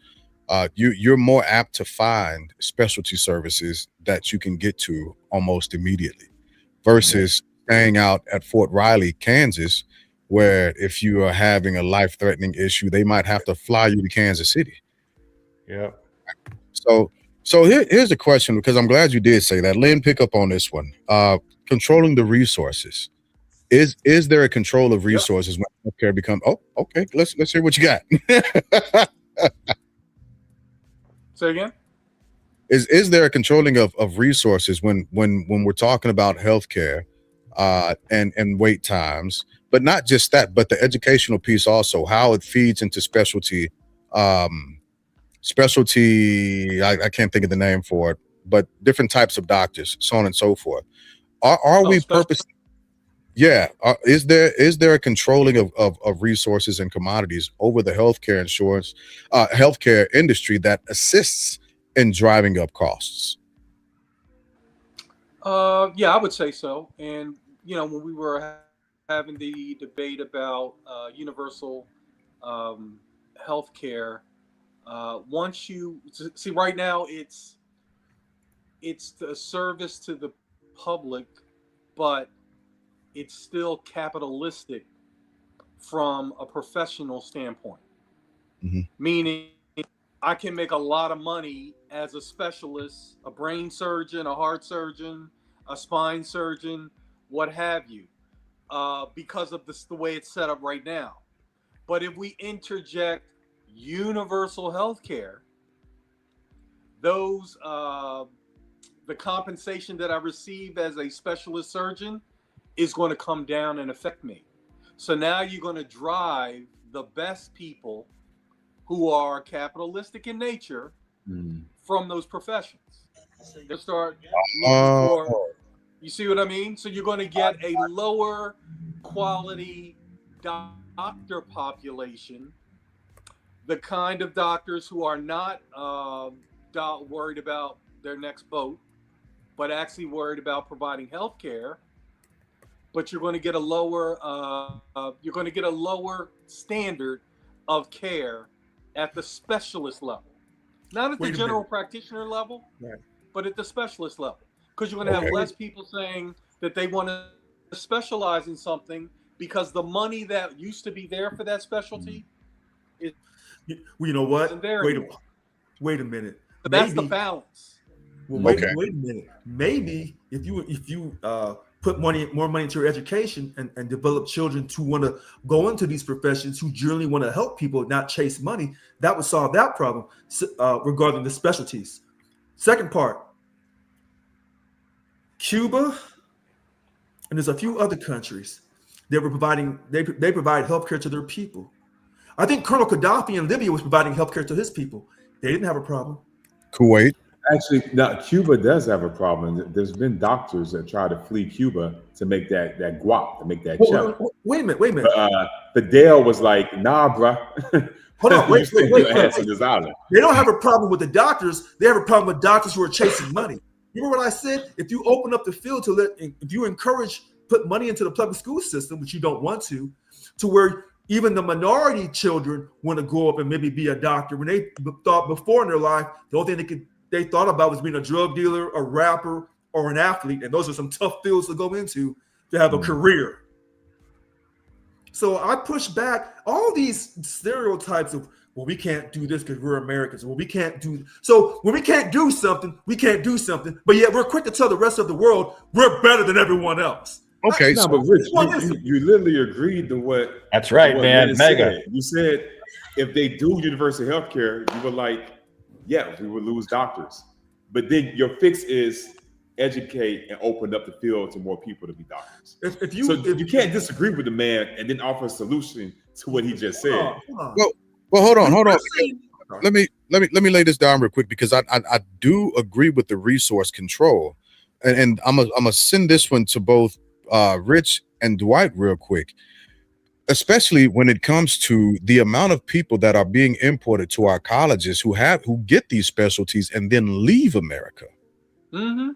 You're more apt to find specialty services that you can get to almost immediately versus staying out at Fort Riley, Kansas, where if you are having a life-threatening issue, they might have to fly you to Kansas City. Yeah. So here's the question, because I'm glad you did say that. Lynn, pick up on this one. Controlling the resources. Is there a control of resources when healthcare becomes? Oh, okay. Let's hear what you got. Say again? Is there a controlling of resources when we're talking about healthcare and wait times, but not just that, but the educational piece also, how it feeds into specialty. I can't think of the name for it, but different types of doctors, so on and so forth. Are we purposely? Yeah. Is there a controlling of resources and commodities over the healthcare industry that assists in driving up costs? Yeah, I would say so. And when we were having the debate about universal health care, once you see right now, it's the service to the public, but it's still capitalistic from a professional standpoint. Meaning, I can make a lot of money as a specialist, a brain surgeon, a heart surgeon, a spine surgeon, what have you, because of the way it's set up right now. But if we interject universal health care, those the compensation that I receive as a specialist surgeon is going to come down and affect me. So now you're going to drive the best people who are capitalistic in nature from those professions. They'll start looking for, you see what I mean? So you're going to get a lower quality doctor population, the kind of doctors who are not worried about their next boat, but actually worried about providing health care. But you're going to get a lower standard of care at the specialist level, not at the general practitioner level, but at the specialist level, because you're going to have less people saying that they want to specialize in something because the money that used to be there for that specialty is. Well, you know what? Wait a minute. But that's the balance. Well, wait a minute. Maybe if you put more money into your education and develop children to want to go into these professions who generally want to help people, not chase money, that would solve that problem regarding the specialties. Second part, Cuba, and there's a few other countries that were providing, they provide healthcare to their people. I think Colonel Gaddafi in Libya was providing healthcare to his people. They didn't have a problem. Kuwait. Actually, now Cuba does have a problem. There's been doctors that try to flee Cuba to make that guap, to make that check. Wait a minute. Fidel was like, nah, bruh. Hold on, wait. This island. They don't have a problem with the doctors. They have a problem with doctors who are chasing money. Remember what I said? If you open up the field if you encourage, put money into the public school system, which you don't want to where even the minority children want to grow up and maybe be a doctor. When they thought before in their life, the only thing they thought about was being a drug dealer, a rapper, or an athlete. And those are some tough fields to go into to have a career. So I push back all these stereotypes of, well, we can't do this because we're Americans. Well, we can't do. So when we can't do something, we can't do something. But yet we're quick to tell the rest of the world we're better than everyone else. Okay. No, but Rich, you literally agreed to what. That's right, man. Mega. Said. You said if they do universal health care, you were like, yeah, we would lose doctors. But then your fix is educate and open up the field to more people to be doctors. If you can't disagree with the man and then offer a solution to what he just said. Well, hold on. Let me lay this down real quick, because I do agree with the resource control, and I'm gonna send this one to both Rich and Dwight real quick, especially when it comes to the amount of people that are being imported to our colleges who get these specialties and then leave America. Mm-hmm.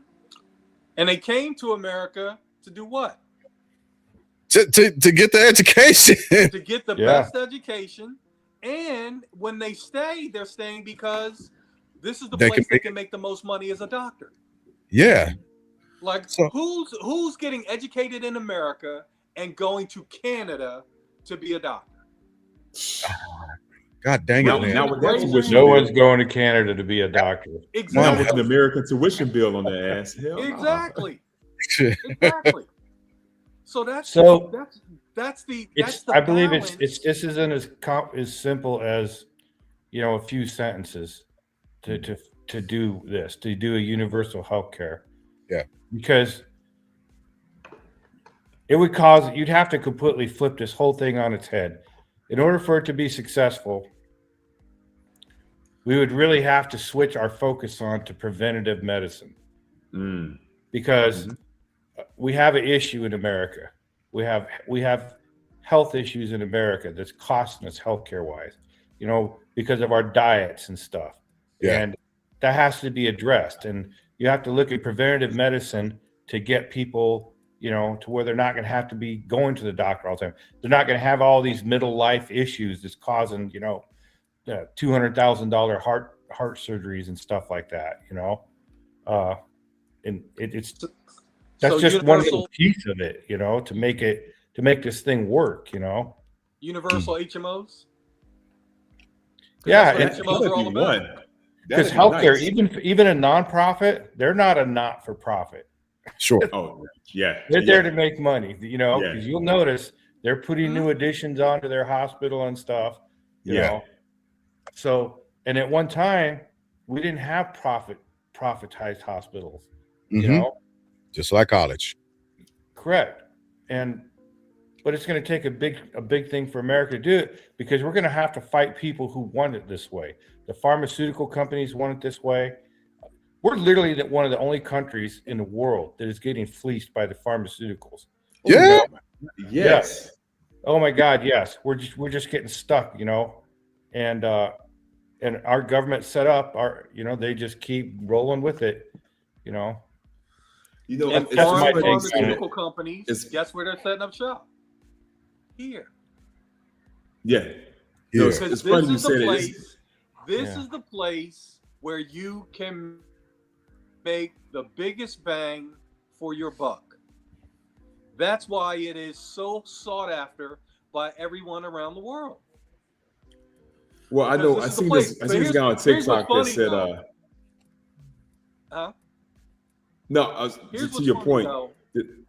And they came to America to do what? To get the education. To get the best education. And when they stay, they're staying because this is the place they can make the most money as a doctor. Yeah. Like, so, who's getting educated in America and going to Canada to be a doctor? God dang it, man. No one's going to Canada to be a doctor. Exactly. With an American tuition bill on their ass. Exactly. No. Exactly. So that's the I believe balance. This isn't as simple as, a few sentences to do this, to do a universal health care. Yeah. Because it would cause, you'd have to completely flip this whole thing on its head. In order for it to be successful, we would really have to switch our focus on to preventative medicine. Because we have an issue in America. We have health issues in America that's costing us healthcare wise, because of our diets and stuff. Yeah. And that has to be addressed. And you have to look at preventative medicine to get people, to where they're not going to have to be going to the doctor all the time. They're not going to have all these middle life issues that's causing, $200,000 heart surgeries and stuff like that, and it's that's So just one little universal, piece of it, to make this thing work, universal HMOs. 'Cause Yeah, that's and what HMOs are all about. one. because That'd be healthcare, nice. even a nonprofit, they're not a not for profit. Sure. Oh, yeah. They're yeah. there to make money, Yeah. because you'll notice they're putting new Mhm. additions onto their hospital and stuff, you Yeah. know. So, and at one time, we didn't have profitized hospitals, you Mhm. know. Just like college. Correct. But it's going to take a big thing for America to do it, because we're going to have to fight people who want it this way. The pharmaceutical companies want it this way. We're literally one of the only countries in the world that is getting fleeced by the pharmaceuticals. Yeah. Yes. Oh my God, yes. We're just getting stuck, and our government set up they just keep rolling with it, You know, And it's That's foreign my funny take on you say that. pharmaceutical companies, It's- guess where they're setting up shop? Here. Yeah. Yeah. No, Because it's this funny you is the say that. place. This Yeah. is the place where you can make the biggest bang for your buck. That's why it is so sought after by everyone around the world. Well, I Because know. this I is the seen place. this. I But seen this guy on here's what's TikTok that funny, said, though. Huh? "No, Here's to what's your funny, point." though,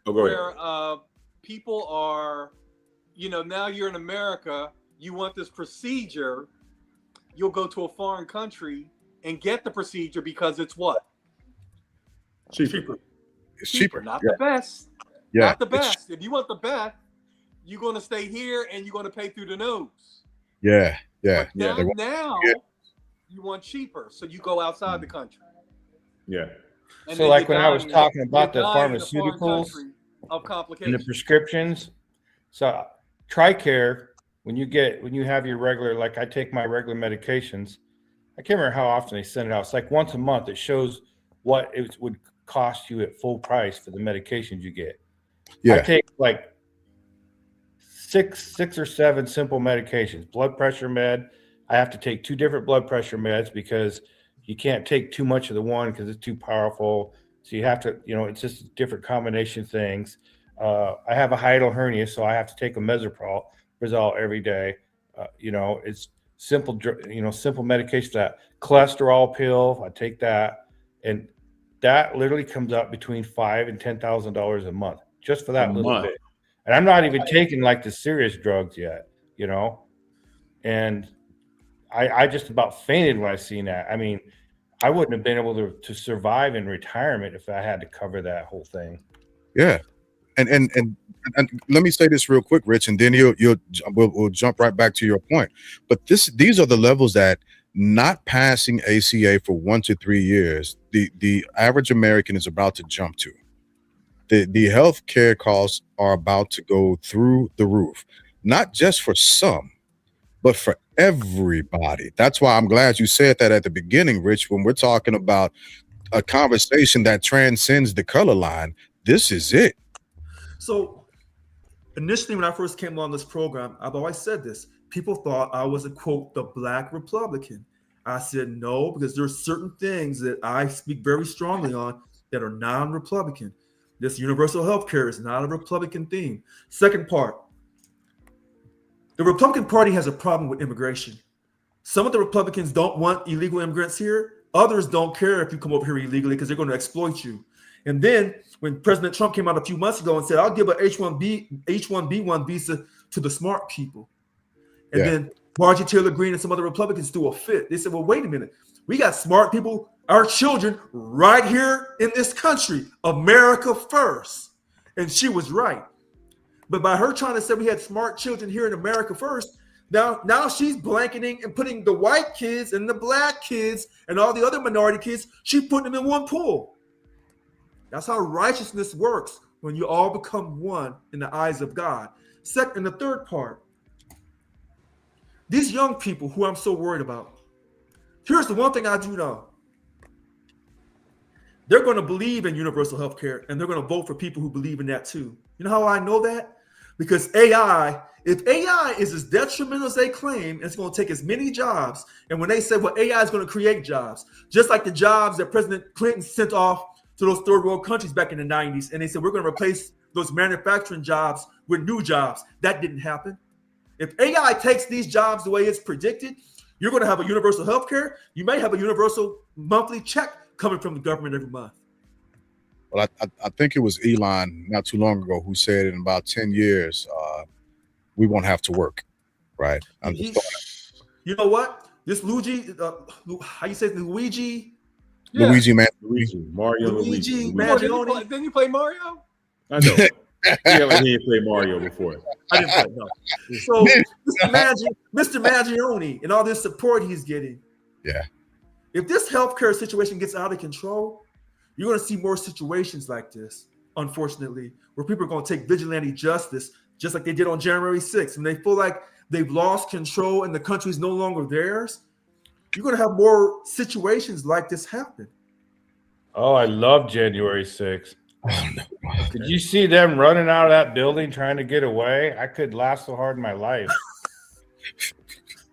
Oh, go ahead. where people are, now you're in America, you want this procedure, you'll go to a foreign country and get the procedure because it's what? Cheaper. It's cheaper. Not Yeah. the best. Yeah. Not the It's- best. If you want the best, you're going to stay here and you're going to pay through the nose. Yeah. Yeah. But now, They want- now yeah. you want cheaper, so you go outside the country. Yeah. And So then like you're when I was dying- talking about you're the dying in a foreign pharmaceuticals country of and the complications. prescriptions. So TRICARE, when you have your regular, like I take my regular medications, I can't remember how often they send it out. It's like once a month. It shows what it would cost you at full price for the medications you get. I Yeah. take like six or seven simple medications. Blood pressure med. I have to take 2 different blood pressure meds because you can't take too much of the one because it's too powerful. So you have to, it's just different combination things. I have a hiatal hernia, so I have to take a Mesoprol every day. It's simple, simple medication. That cholesterol pill, I take that, and that literally comes up between $5,000 and $10,000 a month just for that A little month. bit. And I'm not even taking like the serious drugs yet, and I just about fainted when I seen that. I mean, I wouldn't have been able to survive in retirement if I had to cover that whole thing. Yeah. And let me say this real quick, Rich, and then we'll jump right back to your point. But these are the levels that not passing ACA for 1 to 3 years, the average American is about to jump to. The health care costs are about to go through the roof, not just for some, but for everybody. That's why I'm glad you said that at the beginning, Rich, when we're talking about a conversation that transcends the color line. This is it. So initially, when I first came on this program, I've always said this. People thought I was a, quote, the black Republican. I said no, because there are certain things that I speak very strongly on that are non-Republican. This universal health care is not a Republican theme. Second part, the Republican Party has a problem with immigration. Some of the Republicans don't want illegal immigrants here. Others don't care if you come over here illegally because they're going to exploit you. And then when President Trump came out a few months ago and said, I'll give an H-1B1 visa to the smart people. And Yeah. then Marjorie Taylor Greene and some other Republicans threw a fit. They said, well, wait a minute. We got smart people, our children, right here in this country. America first. And she was right. But by her trying to say we had smart children here in America first, now she's blanketing and putting the white kids and the black kids and all the other minority kids, she's putting them in one pool. That's how righteousness works when you all become one in the eyes of God. Second, and the third part, these young people who I'm so worried about, here's the one thing I do know. they're going to believe in universal health care, and they're going to vote for people who believe in that too. You know how I know that? Because if AI is as detrimental as they claim, it's going to take as many jobs. And when they say, well, AI is going to create jobs, just like the jobs that President Clinton sent off to those third world countries back in the 90s. And they said, we're going to replace those manufacturing jobs with new jobs. That didn't happen. If AI takes these jobs the way it's predicted, you're going to have a universal health care. You may have a universal monthly check coming from the government every month. Well, I think it was Elon not too long ago who said in about 10 years, we won't have to work, right? You know what? This Luigi, how you say it? Luigi? Yeah. Luigi, man. Mario Luigi, Luigi. man. Didn't you play Mario? I know. Yeah, like he didn't play Mario before. I didn't play, no. So Mr. Mangione and all this support he's getting. Yeah. If this healthcare situation gets out of control, you're going to see more situations like this, unfortunately, where people are going to take vigilante justice, just like they did on January 6th. And they feel like they've lost control and the country's no longer theirs. You're going to have more situations like this happen. Oh, I love January 6th. Oh, no. Did you see them running out of that building trying to get away? I could laugh so hard in my life.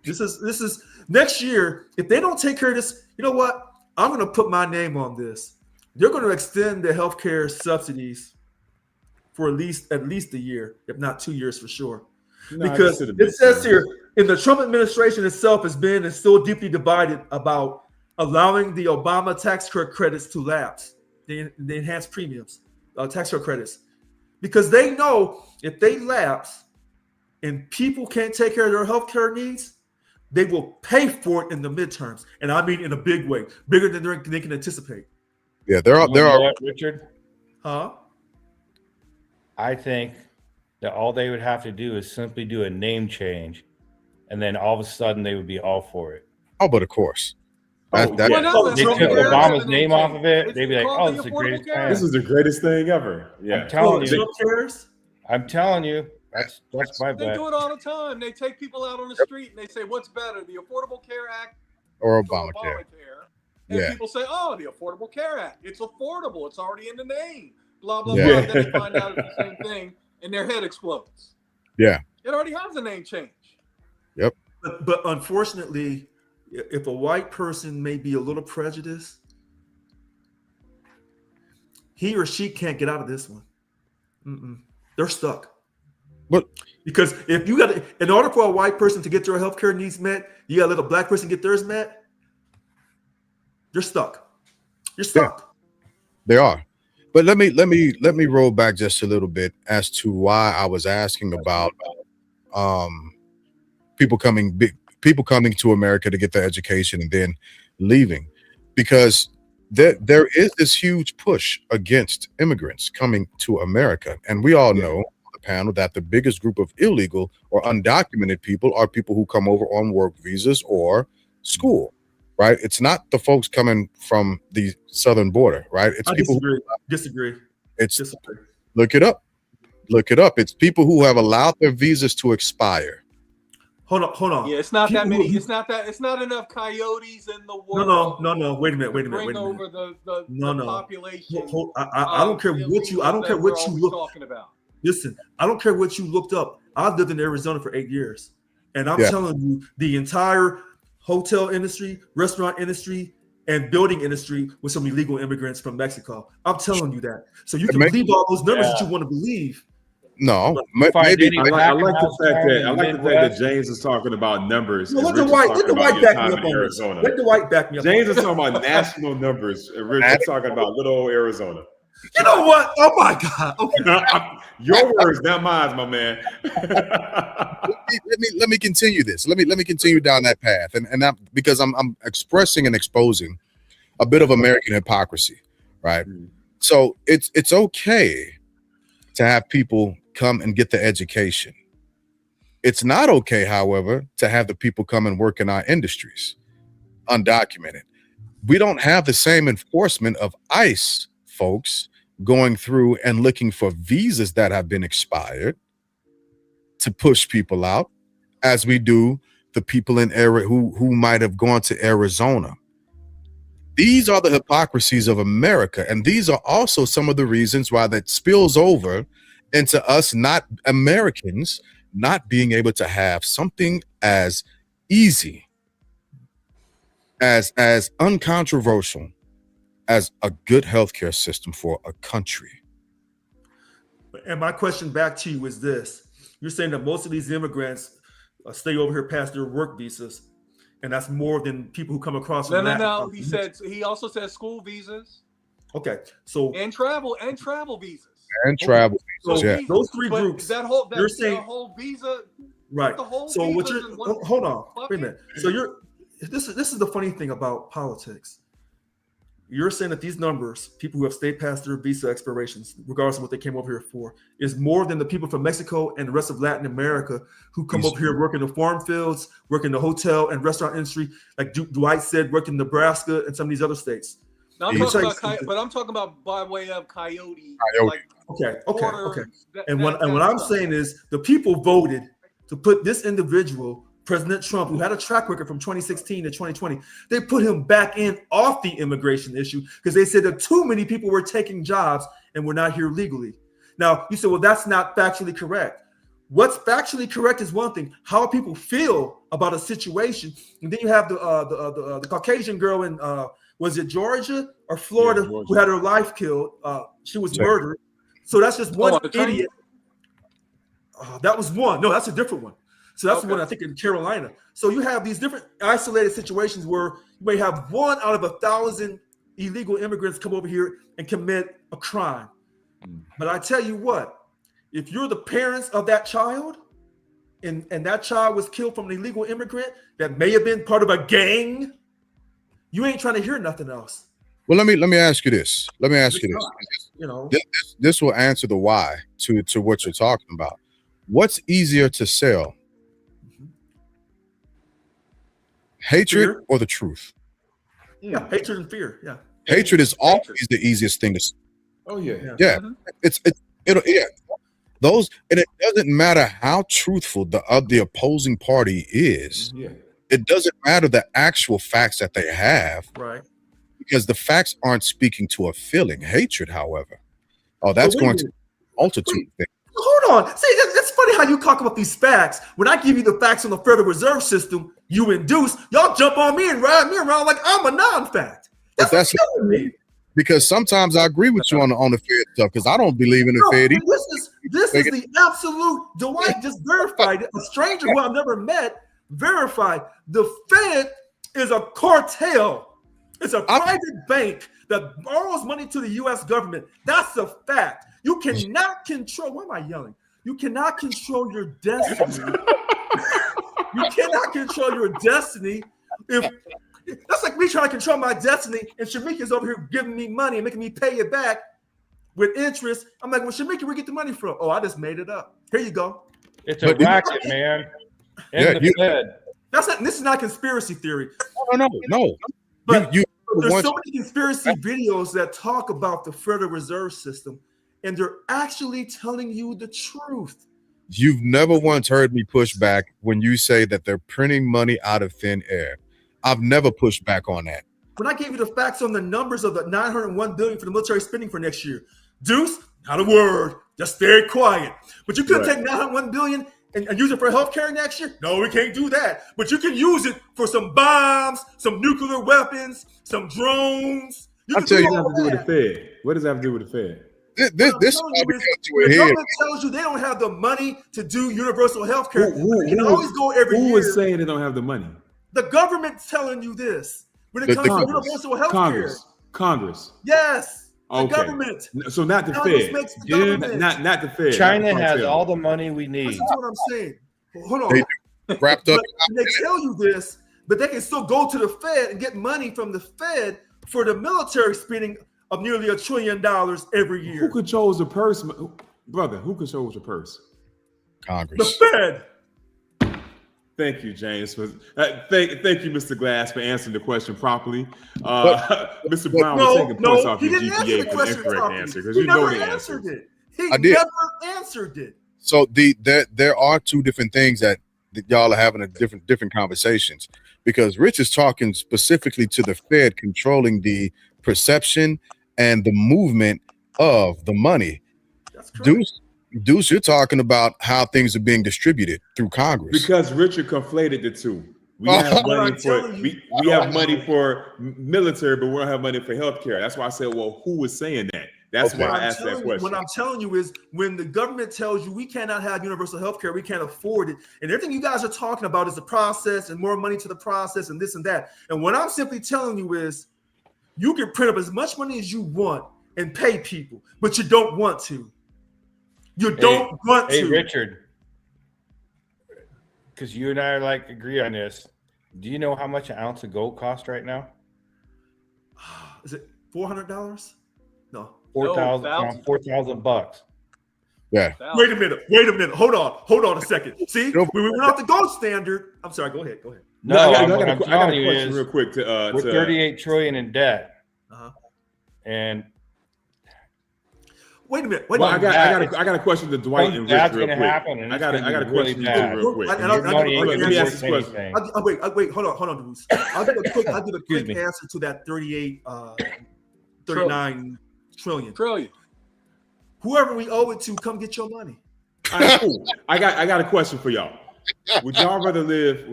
This is next year. If they don't take care of this, you know what? I'm going to put my name on this. They're going to extend the healthcare subsidies for at least a year, if not 2 years for sure. No, Because it says here, in the Trump administration itself has been and still deeply divided about allowing the Obama tax credits to lapse, the enhanced premiums, tax credits, because they know if they lapse and people can't take care of their healthcare needs, they will pay for it in the midterms, and I mean in a big way, bigger than they can anticipate. Yeah, there are Richard. Huh? I think that all they would have to do is simply do a name change, and then all of a sudden they would be all for it. Oh, but of course. Oh, That- yeah. Well, They Trump took cares. Obama's name off of it. It's They'd be like, called "Oh, the this is the Affordable greatest Care plan." This is the greatest thing ever. Yeah. I'm telling you. Trump cares? I'm telling you. That's my They bet. do it all the time. They take people out on the street and they say, "What's better, the Affordable Care Act or or Obamacare. Obamacare?" And Yeah. people say, "Oh, the Affordable Care Act. It's affordable. It's already in the name." Blah blah Yeah. blah. Then they find out it's the same thing, and their head explodes. Yeah. It already has a name change. But unfortunately, if a white person may be a little prejudiced, he or she can't get out of this one. They're stuck. But Because if you got, in order for a white person to get their healthcare needs met, you got to let a black person get theirs met. You're stuck. You're stuck. they are. But let me roll back just a little bit as to why I was asking about people coming to America to get their education and then leaving, because there is this huge push against immigrants coming to America, and we all know on the panel that the biggest group of illegal or undocumented people are people who come over on work visas or school. Right, it's not the folks coming from the southern border, right? It's I people. disagree. It's look it up. It's people who have allowed their visas to expire. Hold on. Yeah, it's not that People many. who- It's not enough coyotes in the world. No. Wait a minute. Bring over the population. I don't care what you. I don't care what you look. talking about. Listen, I don't care what you looked up. I've lived in Arizona for 8 years, and I'm Yeah. telling you, the entire hotel industry, restaurant industry, and building industry with some illegal immigrants from Mexico. I'm telling you that. So you can believe all those numbers that you want to believe. No, Find maybe any I like packing the house fact down that in I the like the fact Midwest. that James is talking about numbers. No, and let the Rich is white talking about back your me time up in on this. Arizona. Let the white back me up. James on is this. talking about national numbers, and Rich is talking about little old Arizona. You know what? Oh my God. Okay. Your words, not mine, my man. let me continue this. Let me continue down that path, and that, because I'm expressing and exposing a bit of American hypocrisy, right? So it's okay to have people come and get the education. It's not okay, however, to have the people come and work in our industries, undocumented. We don't have the same enforcement of ICE folks going through and looking for visas that have been expired to push people out as we do the people in area who might have gone to Arizona. These are the hypocrisies of America, and these are also some of the reasons why that spills over into us not Americans not being able to have something as easy, as uncontroversial as a good healthcare system for a country. And my question back to you is this: you're saying that most of these immigrants stay over here past their work visas, and that's more than people who come across from No. He also said school visas. Okay, so and travel visas. And travel. So Yeah. those three But groups. you're saying saying- the whole visa, Right. the whole So what visas you're in one hold on, bucket? wait a minute. So this is the funny thing about politics. You're saying that these numbers, people who have stayed past their visa expirations, regardless of what they came over here for, is more than the people from Mexico and the rest of Latin America who come over here, work in the farm fields, work in the hotel and restaurant industry, like Dwight said, work in Nebraska and some of these other states. No, I'm He's- talking about, but I'm talking about by way of Coyote. Coyote. Okay. border, And what I'm saying is the people voted to put this individual, President Trump, who had a track record from 2016 to 2020, they put him back in off the immigration issue because they said that too many people were taking jobs and were not here legally. Now, you said, well, that's not factually correct. What's factually correct is one thing, how people feel about a situation. And then you have the Caucasian girl in, was it Georgia or Florida, Yeah, Georgia. who had her life killed. She was Sure. murdered. So that's just one on the train? idiot. That was one. No, that's a different one. So that's the Okay. one I think in Carolina. So you have these different isolated situations where you may have 1 out of 1,000 illegal immigrants come over here and commit a crime. But I tell you what, if you're the parents of that child and that child was killed from an illegal immigrant that may have been part of a gang, you ain't trying to hear nothing else. Well, let me ask you this. Let me ask you this. You know, This will answer the why to what you're talking about. What's easier to sell? Hatred Fear. or the truth? yeah, hatred and fear. Yeah. Hatred is always the easiest thing to sell. Oh yeah. Yeah, Mhm. it'll those, and it doesn't matter how truthful the opposing party is. Yeah. It doesn't matter the actual facts that they have, Right. because the facts aren't speaking to a feeling. Hatred, however, that's But going wait to a minute. multitude of things. Hold on. See, that's funny how you talk about these facts. When I give you the facts on the Federal Reserve System, you induce, y'all jump on me and ride me around like I'm a non-fact. But that's killing me. because sometimes I agree with you on the Fed stuff, because I don't believe in the No, Fed. this is the absolute. Dwight just verified it. A stranger who I've never met verified the Fed is a cartel. It's a private bank that borrows money to the U.S. government. That's a fact. You cannot control. Why am I yelling? You cannot control your destiny. You cannot control your destiny. If that's like me trying to control my destiny, and Shamika's over here giving me money and making me pay it back with interest. I'm like, well, Shamika, where you get the money from? Oh, I just made it up. Here you go. It's a But- racket, man. And Yeah, the Fed. That's not. This is not conspiracy theory. No. But you there's once- so many conspiracy videos that talk about the Federal Reserve System, and they're actually telling you the truth. You've never once heard me push back when you say that they're printing money out of thin air. I've never pushed back on that. When I gave you the facts on the numbers of the 901 billion for the military spending for next year, Deuce, not a word, just stay quiet. But you couldn't Right. take 901 billion and use it for healthcare next year? No, we can't do that. But you can use it for some bombs, some nuclear weapons, some drones. You I'll can tell do you What does all that have to do with that. the Fed? What does that have to do with the Fed? This What I'm this telling probably you is, comes to the a head. government tells you they don't have the money to do universal health care. Who- They can who- always go every Who year. is saying they don't have the money? The government's telling you this when it The comes to Congress. universal health care. Congress. Yes, the Okay. government. So not the Congress Fed. makes the Dude, government. Not the Fed. China not the has cartel. all the money we need. Listen to what I'm saying. Hold on. They wrapped up. But they tell you this, but they can still go to the Fed and get money from the Fed for the military spending of nearly $1 trillion every Who year. controls the purse, brother? Who controls the purse? The Congress. Fed. Thank you, James. Thank you, Mr. Glass, for answering the question properly. Mr. Brown was taking points off he your didn't answer GPA the for the question incorrect properly. answer because He you know never the answered answer. it. He I did. never answered it. So there are two different things that y'all are having a different conversations. because Rich is talking specifically to the Fed controlling the perception and the movement of the money. That's correct. Deuce, you're talking about how things are being distributed through Congress. Because Richard conflated the two. We have money for we have money for military, but we don't have money for healthcare. That's why I said, well, who was saying that? That's why I asked that question. What I'm telling you is when the government tells you we cannot have universal health care, we can't afford it, and everything you guys are talking about is the process and more money to the process and this and that. And what I'm simply telling you is you can print up as much money as you want and pay people, but you don't want to. You don't want to. Hey, Richard, because you and I agree on this. Do you know how much an ounce of gold costs right now? Is it $400? No. $4,000. Yeah. Wait a minute. Hold on a second. See, when we went off the gold standard. I'm sorry. Go ahead. No, I got a question real quick. We're 38 trillion in debt, and wait a minute. I got a question to Dwight and Rich that's real going quick. to happen. And I got a really question to you real quick. Let me ask this question. Wait. Hold on, Bruce. I'll give a quick answer to that 39 trillion. Whoever we owe it to, come get your money. All right, cool. I got a question for y'all. Would y'all rather live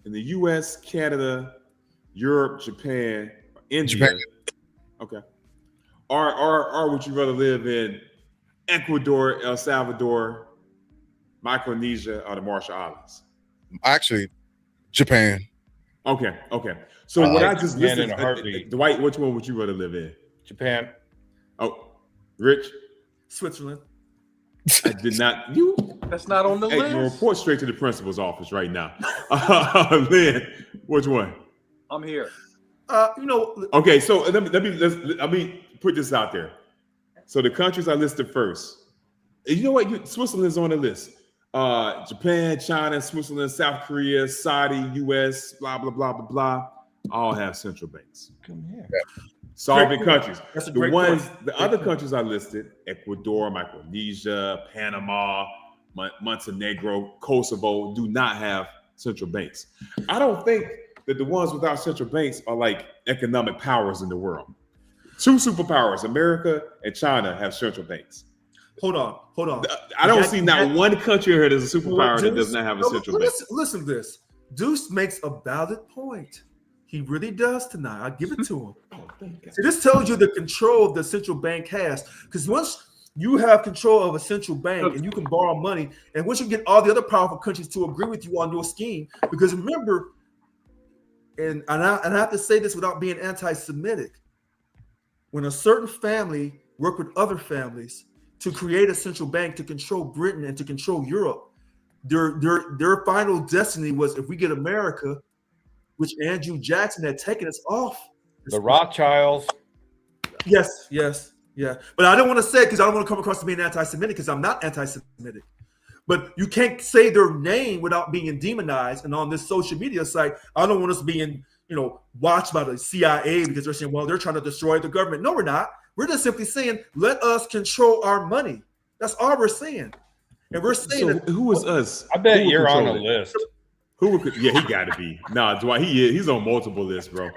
in the US, Canada, Europe, Japan, India? Okay. Or would you rather live in Ecuador, El Salvador, Micronesia, or the Marshall Islands? Actually, Japan. Okay. So what I just Japan listened, in a heartbeat. Dwight, which one would you rather live in? Japan. Oh, Rich? Switzerland. I did not. That's not on the list. You report straight to the principal's office right now. Lynn, which one? I'm here. Okay, so let me put this out there. So the countries I listed first. You know what? Switzerland's on the list. Japan, China, Switzerland, South Korea, Saudi, US, blah blah blah blah blah. All have central banks. Come here. Sovereign countries. That's a The great ones, point. the other countries I listed: Ecuador, Micronesia, Panama, Montenegro, Kosovo, do not have central banks. I don't think that the ones without central banks are like economic powers in the world. Two superpowers, America and China, have central banks. Hold on. I don't see not one country here that's a superpower that does not have a central bank. Listen to this. Deuce makes a valid point. He really does tonight. I give it to him. So this tells you the control the central bank has. Because once you have control of a central bank and you can borrow money, and once you get all the other powerful countries to agree with you on your scheme, because remember, and I have to say this without being anti-Semitic, when a certain family worked with other families to create a central bank to control Britain and to control Europe, their final destiny was, if we get America, which Andrew Jackson had taken us off. The Rothschilds. Yes. But I don't want to say it because I don't want to come across as being anti-Semitic, because I'm not anti-Semitic. But you can't say their name without being demonized. And on this social media site, I don't want us being, watched by the CIA because they're saying, well, they're trying to destroy the government. No, we're not. We're just simply saying, let us control our money. That's all we're saying. And we're saying So who is us? I bet Who would you're on the control it? list. Who would? Yeah, he got to be. Nah, Dwight, he's on multiple lists, bro.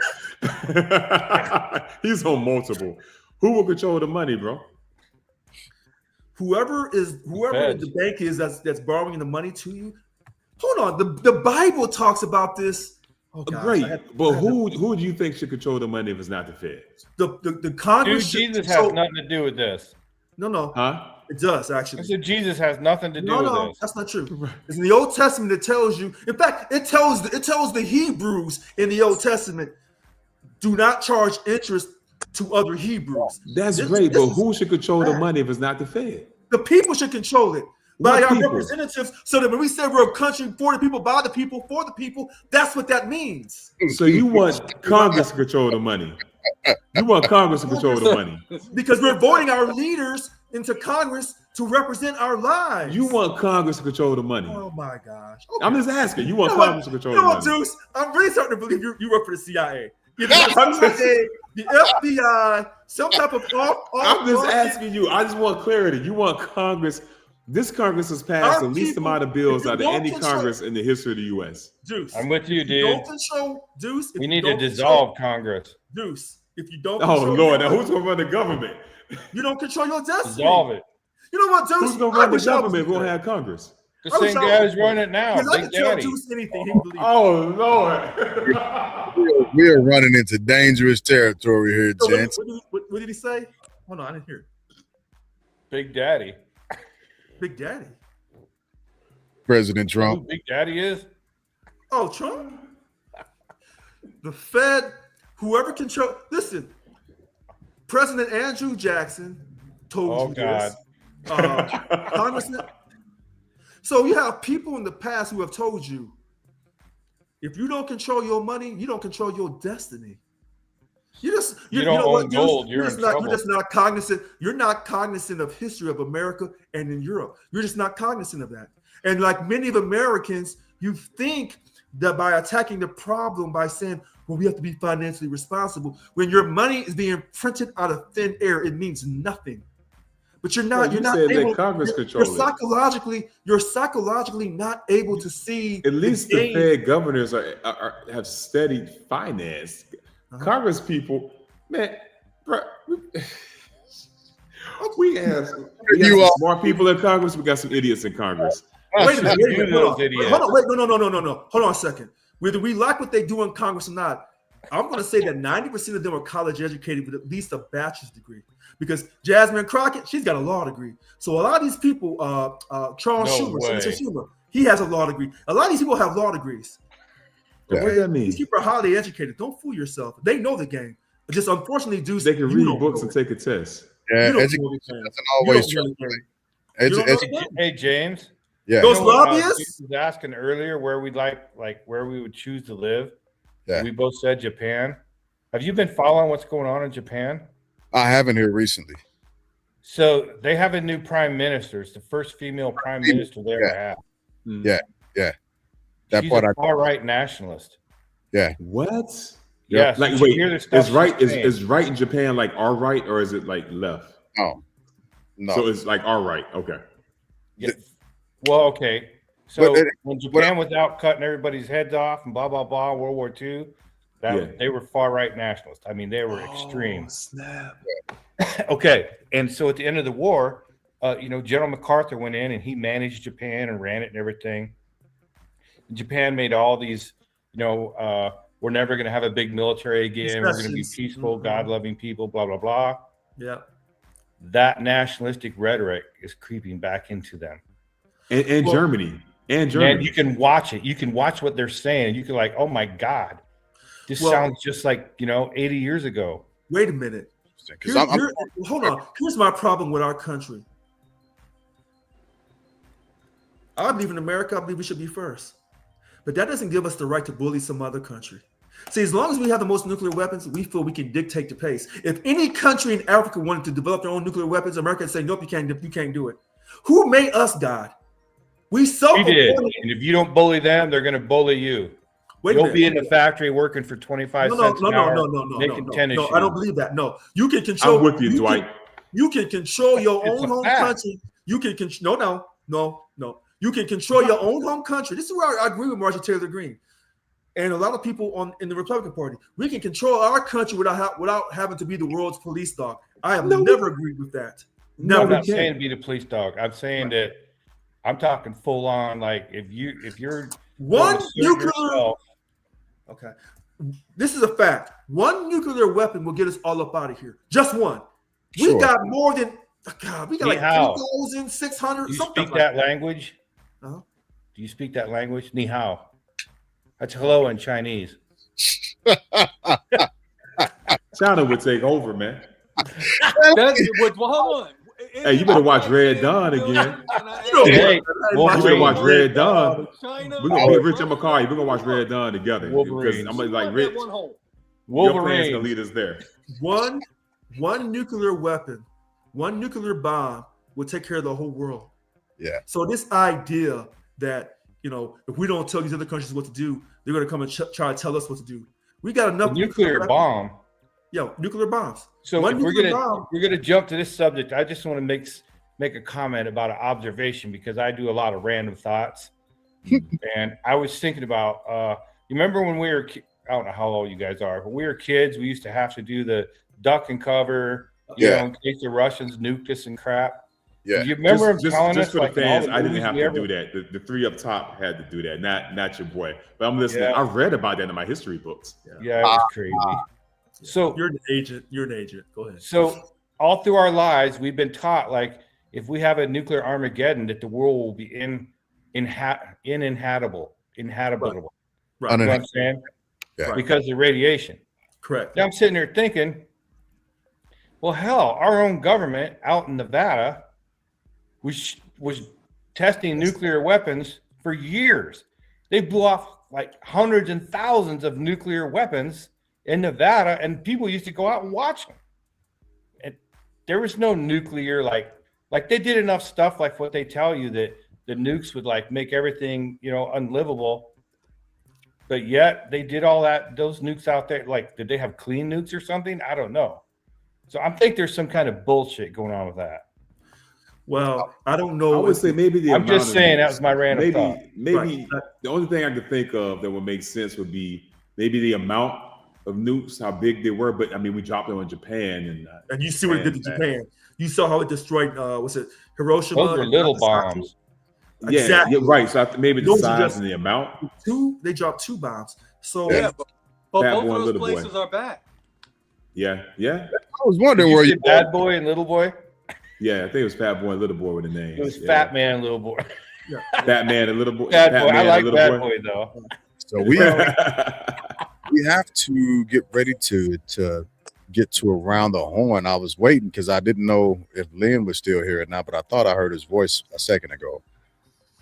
He's on multiple. Who will control the money, bro? Whoever the bank is that's borrowing the money to you. Hold on, the Bible talks about this. Oh, gosh, Great, but who do you think should control the money if it's not the Fed? The Congress. Dude, Jesus has nothing to do with this. No. Huh? It does I actually. said Jesus has nothing to do with this. That's not true. It's in the Old Testament that tells you. In fact, it tells the Hebrews in the Old Testament, do not charge interest to other Hebrews. That's great, but who should control the money if it's not the Fed? The people should control it by What our people? representatives. So that when we say we're a country for the people, by the people, for the people, that's what that means. So you want Congress to control the money? You want Congress to control the money? Because we're voting our leaders into Congress to represent our lives. You want Congress to control the money? Oh my gosh! Okay. I'm just asking. You want You know Congress to control You know the what, money? Deuce? I'm really starting to believe you work for the CIA. Either the CIA, the FBI, some type of. I'm just asking you. I just want clarity. You want Congress This Congress has passed Our the least people, amount of bills if you out of don't any control- Congress in the history of the U.S. Deuce. I'm with you, If you don't dude. control Deuce. If We you need to don't dissolve Congress. control, Deuce. If you don't Oh control Lord, your now who's money, gonna run the government? you don't control your destiny. Dissolve it. You know what, Deuce? Who's gonna I run the wish I was government if we don't there. have Congress? The I wish same I guy was who's running it now, Because I Big can tell Daddy. Deuce anything, he can believe. Oh Lord. We are running into dangerous territory here, So gents. what did he say? Hold on, I didn't hear it. Big Daddy. Big Daddy. President Who Trump. Big Daddy is? Oh, Trump. The Fed, whoever control. Listen, President Andrew Jackson told you this. Congressman. So you have people in the past who have told you, if you don't control your money, you don't control your destiny. You don't know what, own Deuce? gold, you're in not, trouble. you're just not cognizant. You're not cognizant of history of America and in Europe. You're just not cognizant of that. And like many of Americans, you think that by attacking the problem by saying, well, we have to be financially responsible. When your money is being printed out of thin air, it means nothing. But you're not. You You're not said let able. Congress You're control it. psychologically. You're psychologically not able to see. At least the gain. Fed governors have studied finance. Uh-huh. Congress people, man, bro, we have You some are- smart people in Congress. We got some idiots in Congress. Wait a minute. Wait a minute. Hold on. Idiots. Hold on. Wait. No. Hold on a second. Whether we like what they do in Congress or not, I'm going to say that 90% of them are college educated with at least a bachelor's degree. Because Jasmine Crockett, she's got a law degree. So a lot of these people, Charles No Schumer, way. Senator Schumer, he has a law degree. A lot of these people have law degrees. What does that mean? These people are highly educated. Don't fool yourself. They know the game. But just unfortunately, Deuce, They can you read don't books know and it. take a test. Yeah, You don't education know the game. doesn't You always don't know true. the game. Edu- You don't know edu- the game. Hey, James. yeah, Those You know what, lobbyists? James was asking earlier where we'd like where we would choose to live. Yeah. We both said Japan. Have you been following what's going on in Japan? I haven't here recently. So they have a new prime minister. It's the first female prime minister they ever had. Yeah. That She's part a I far right nationalist. What? Yes. Like, did you wait, hear the stuff is right she's saying? is right in Japan like our right or is it like left? no. So it's like our right. Okay. Yeah. Well, okay. So But it- when Japan was out cutting everybody's heads off and blah blah blah, World War II, they were far right nationalists. I mean, they were extreme. Oh, snap. Okay, and so at the end of the war, General MacArthur went in and he managed Japan and ran it and everything. Japan made all these, we're never going to have a big military again. We're going to be Discussions. peaceful, Mhm. God-loving people, blah blah blah. Yeah. That nationalistic rhetoric is creeping back into them. And Well, Germany. And Man, Germany. you can watch it. You can watch what they're saying. You can oh my God, this Well- sounds just like 80 years ago. Wait a minute. Because I'm Hold on. Here's my problem with our country. I believe in America. I believe we should be first. But that doesn't give us the right to bully some other country. See, as long as we have the most nuclear weapons, we feel we can dictate the pace. If any country in Africa wanted to develop their own nuclear weapons, America would say, nope, you can't do it. Who made us God? We self We did. And if you don't bully them, they're going to bully you. Wait a You'll minute. be in the factory working for 25 cents an hour, making tennis no, shoes. I don't believe that. No, you can control. I'm with you, can- Dwight. You can control your It's own a home fact. country. You can control. No. You can control your own home country. This is where I agree with Marjorie Taylor Greene and a lot of people in the Republican Party. We can control our country without having to be the world's police dog. I have never agreed with that. I'm Never. not saying be the police dog. I'm saying that I'm talking full on. Like if you're One going to serve nuclear. yourself, Okay, this is a fact. One nuclear weapon will get us all up out of here. Just one. We Sure. got more than. God, we got like Ni hao. 3,600. do you Something speak like that language? Uh-huh. Do you speak that language? Ni hao. That's hello in Chinese. China would take over, man. Hold on. Hey, you better watch Red Dawn again. You know, Hey, You Wolverine. better watch Red Dawn. China. We're gonna be Rich and McCarty. We're gonna watch Red Dawn together. Because Wolverines. I'm gonna like Rich. Your plan's Wolverine. gonna lead us there. One nuclear weapon, one nuclear bomb will take care of the whole world. Yeah. So this idea that if we don't tell these other countries what to do, they're going to come and try to tell us what to do. We got enough Nuclear weapons. bomb. Yo, nuclear bombs. So One if we're nuclear gonna bomb. jump to this subject, I just want to make a comment about an observation because I do a lot of random thoughts. And I was thinking about, you remember when we were, I don't know how old you guys are, but we were kids, we used to have to do the duck and cover, you know, in case the Russians nuked us and crap. Yeah. You remember him telling just us, for like, the in all fans, the I didn't movies have we to ever- do that. The three up top had to do that, not your boy. But I'm listening. Yeah. I read about that in my history books. Yeah, it was crazy. So You're an agent. You're an agent. Go ahead. So all through our lives, we've been taught, like, if we have a nuclear Armageddon, that the world will be inhabitable. You know Right. what I'm saying? Yeah. Because of radiation. Correct. Now I'm sitting there thinking, well, hell, our own government out in Nevada was testing nuclear weapons for years. They blew off like hundreds and thousands of nuclear weapons in Nevada, and people used to go out and watch them. And there was no nuclear, like they did enough stuff like what they tell you that the nukes would like make everything, you know, unlivable. But yet they did all that, those nukes out there. Like, did they have clean nukes or something? I don't know. So I think there's some kind of bullshit going on with that. Well, I don't I know. would say maybe the I'm amount just of saying that nukes- was my random thought. Maybe Right. the only thing I could think of that would make sense would be maybe the amount of nukes, how big they were. But I mean, we dropped them on Japan, And you see what it did to Japan. Japan. You saw how it destroyed. Was it Hiroshima? Those were and little Nagasaki? bombs. yeah, Exactly. yeah, right. So maybe the Those are size just- and the amount. They dropped 2 bombs. So Yeah, but Bad both boy, of those little boy. places are bad. Yeah, I was wondering Did where you you see Bad Boy and Little Boy? yeah. I think it was Fat Boy and Little Boy were the names. It was yeah. Fat Man and Little Boy. Fat Man and Little Boy. Bad Fat Boy. I Man and like Little Bad Boy though. So we have to get ready to get to around the horn. I was waiting because I didn't know if Lynn was still here or not, but I thought I heard his voice a second ago.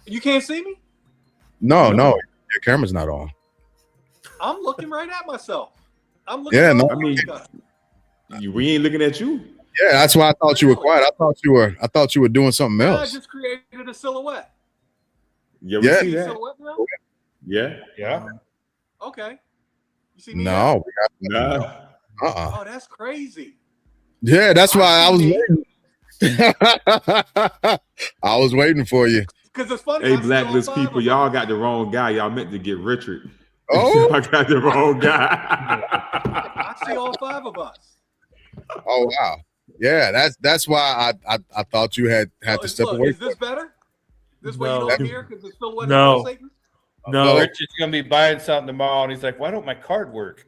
You can't see me? No, your camera's not on. I'm looking right at myself. I'm looking. Yeah, right no, at I mean- myself. we ain't looking at you. Yeah, that's why I thought you were quiet. I thought you were doing something I else. just created a silhouette. Yeah, we Yeah. see See that. silhouette now? Yeah. Yeah. Okay. You see me? now? No, we got Nah. Oh, that's crazy. Yeah, that's why I was see. waiting. I was waiting for you. Because it's funny. Hey, I see all blacklist 5 people, of y'all them. got the wrong guy. Y'all meant to get Richard. Oh, I got the wrong guy. I see all 5 of us. oh wow. Yeah, that's why I thought you had to step Look, away. is this better? This way No. you don't hear because the silhouette No. is pulsating? no. Richard's gonna be buying something tomorrow, and he's like, "Why don't my card work?"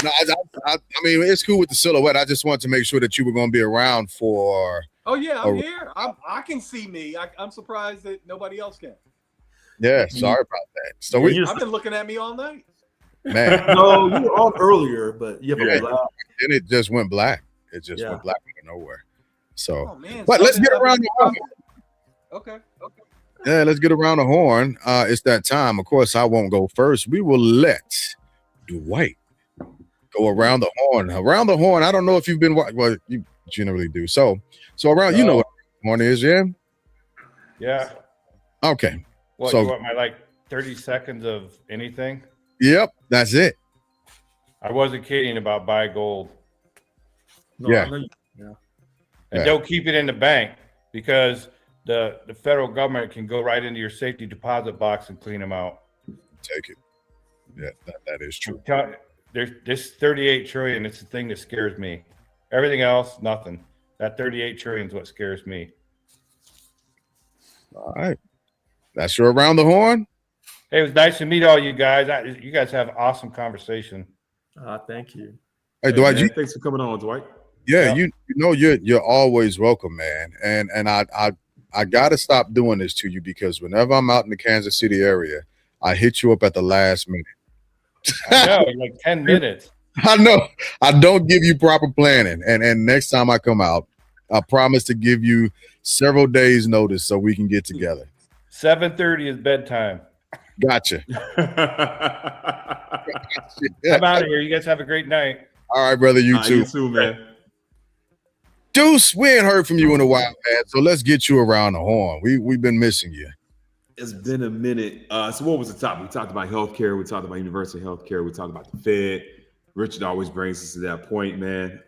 No, I mean it's cool with the silhouette. I just wanted to make sure that you were going to be around for. Oh yeah, Oh. I'm here. I can see me. I'm surprised that nobody else can. Yeah, sorry about that. So Yeah, we, you're- I've been looking at me all night. man, No, you were on earlier, but you have Yeah. a loud. and it just went black. It just Yeah. went black out of nowhere. So, Oh man. but so let's I've get been- around the horn. Okay. Yeah, let's get around the horn. It's that time. Of course, I won't go first. We will let Dwight go around the horn. Around the horn. I don't know if you've been well. You generally do. So around. You know what the horn is, yeah. Yeah. Okay. What? So- You want my like 30 seconds of anything? Yep. That's it. I wasn't kidding about buy gold, No, Yeah. I know you- and Yeah. don't keep it in the bank because the federal government can go right into your safety deposit box and clean them out. Take it. Yeah, that is true. There's this 38 trillion. It's the thing that scares me. Everything else, nothing. That 38 trillion is what scares me. All right. That's your around the horn. Hey, it was nice to meet all you guys. You guys have awesome conversation. Thank you. Hey, Dwight. Man, thanks for coming on, Dwight. Yeah, you know you're always welcome, man. And I gotta stop doing this to you because whenever I'm out in the Kansas City area, I hit you up at the last minute. I know, like 10 minutes. I know I don't give you proper planning, and next time I come out, I promise to give you several days notice so we can get together. 7:30 is bedtime. Gotcha. I'm out of here. You guys have a great night. All right, brother. You Nah, too. you too, man. Deuce, we ain't heard from you in a while, man. So let's get you around the horn. We've been missing you. It's been a minute. So what was the topic? We talked about healthcare. We talked about universal healthcare. We talked about the Fed. Richard always brings us to that point, man.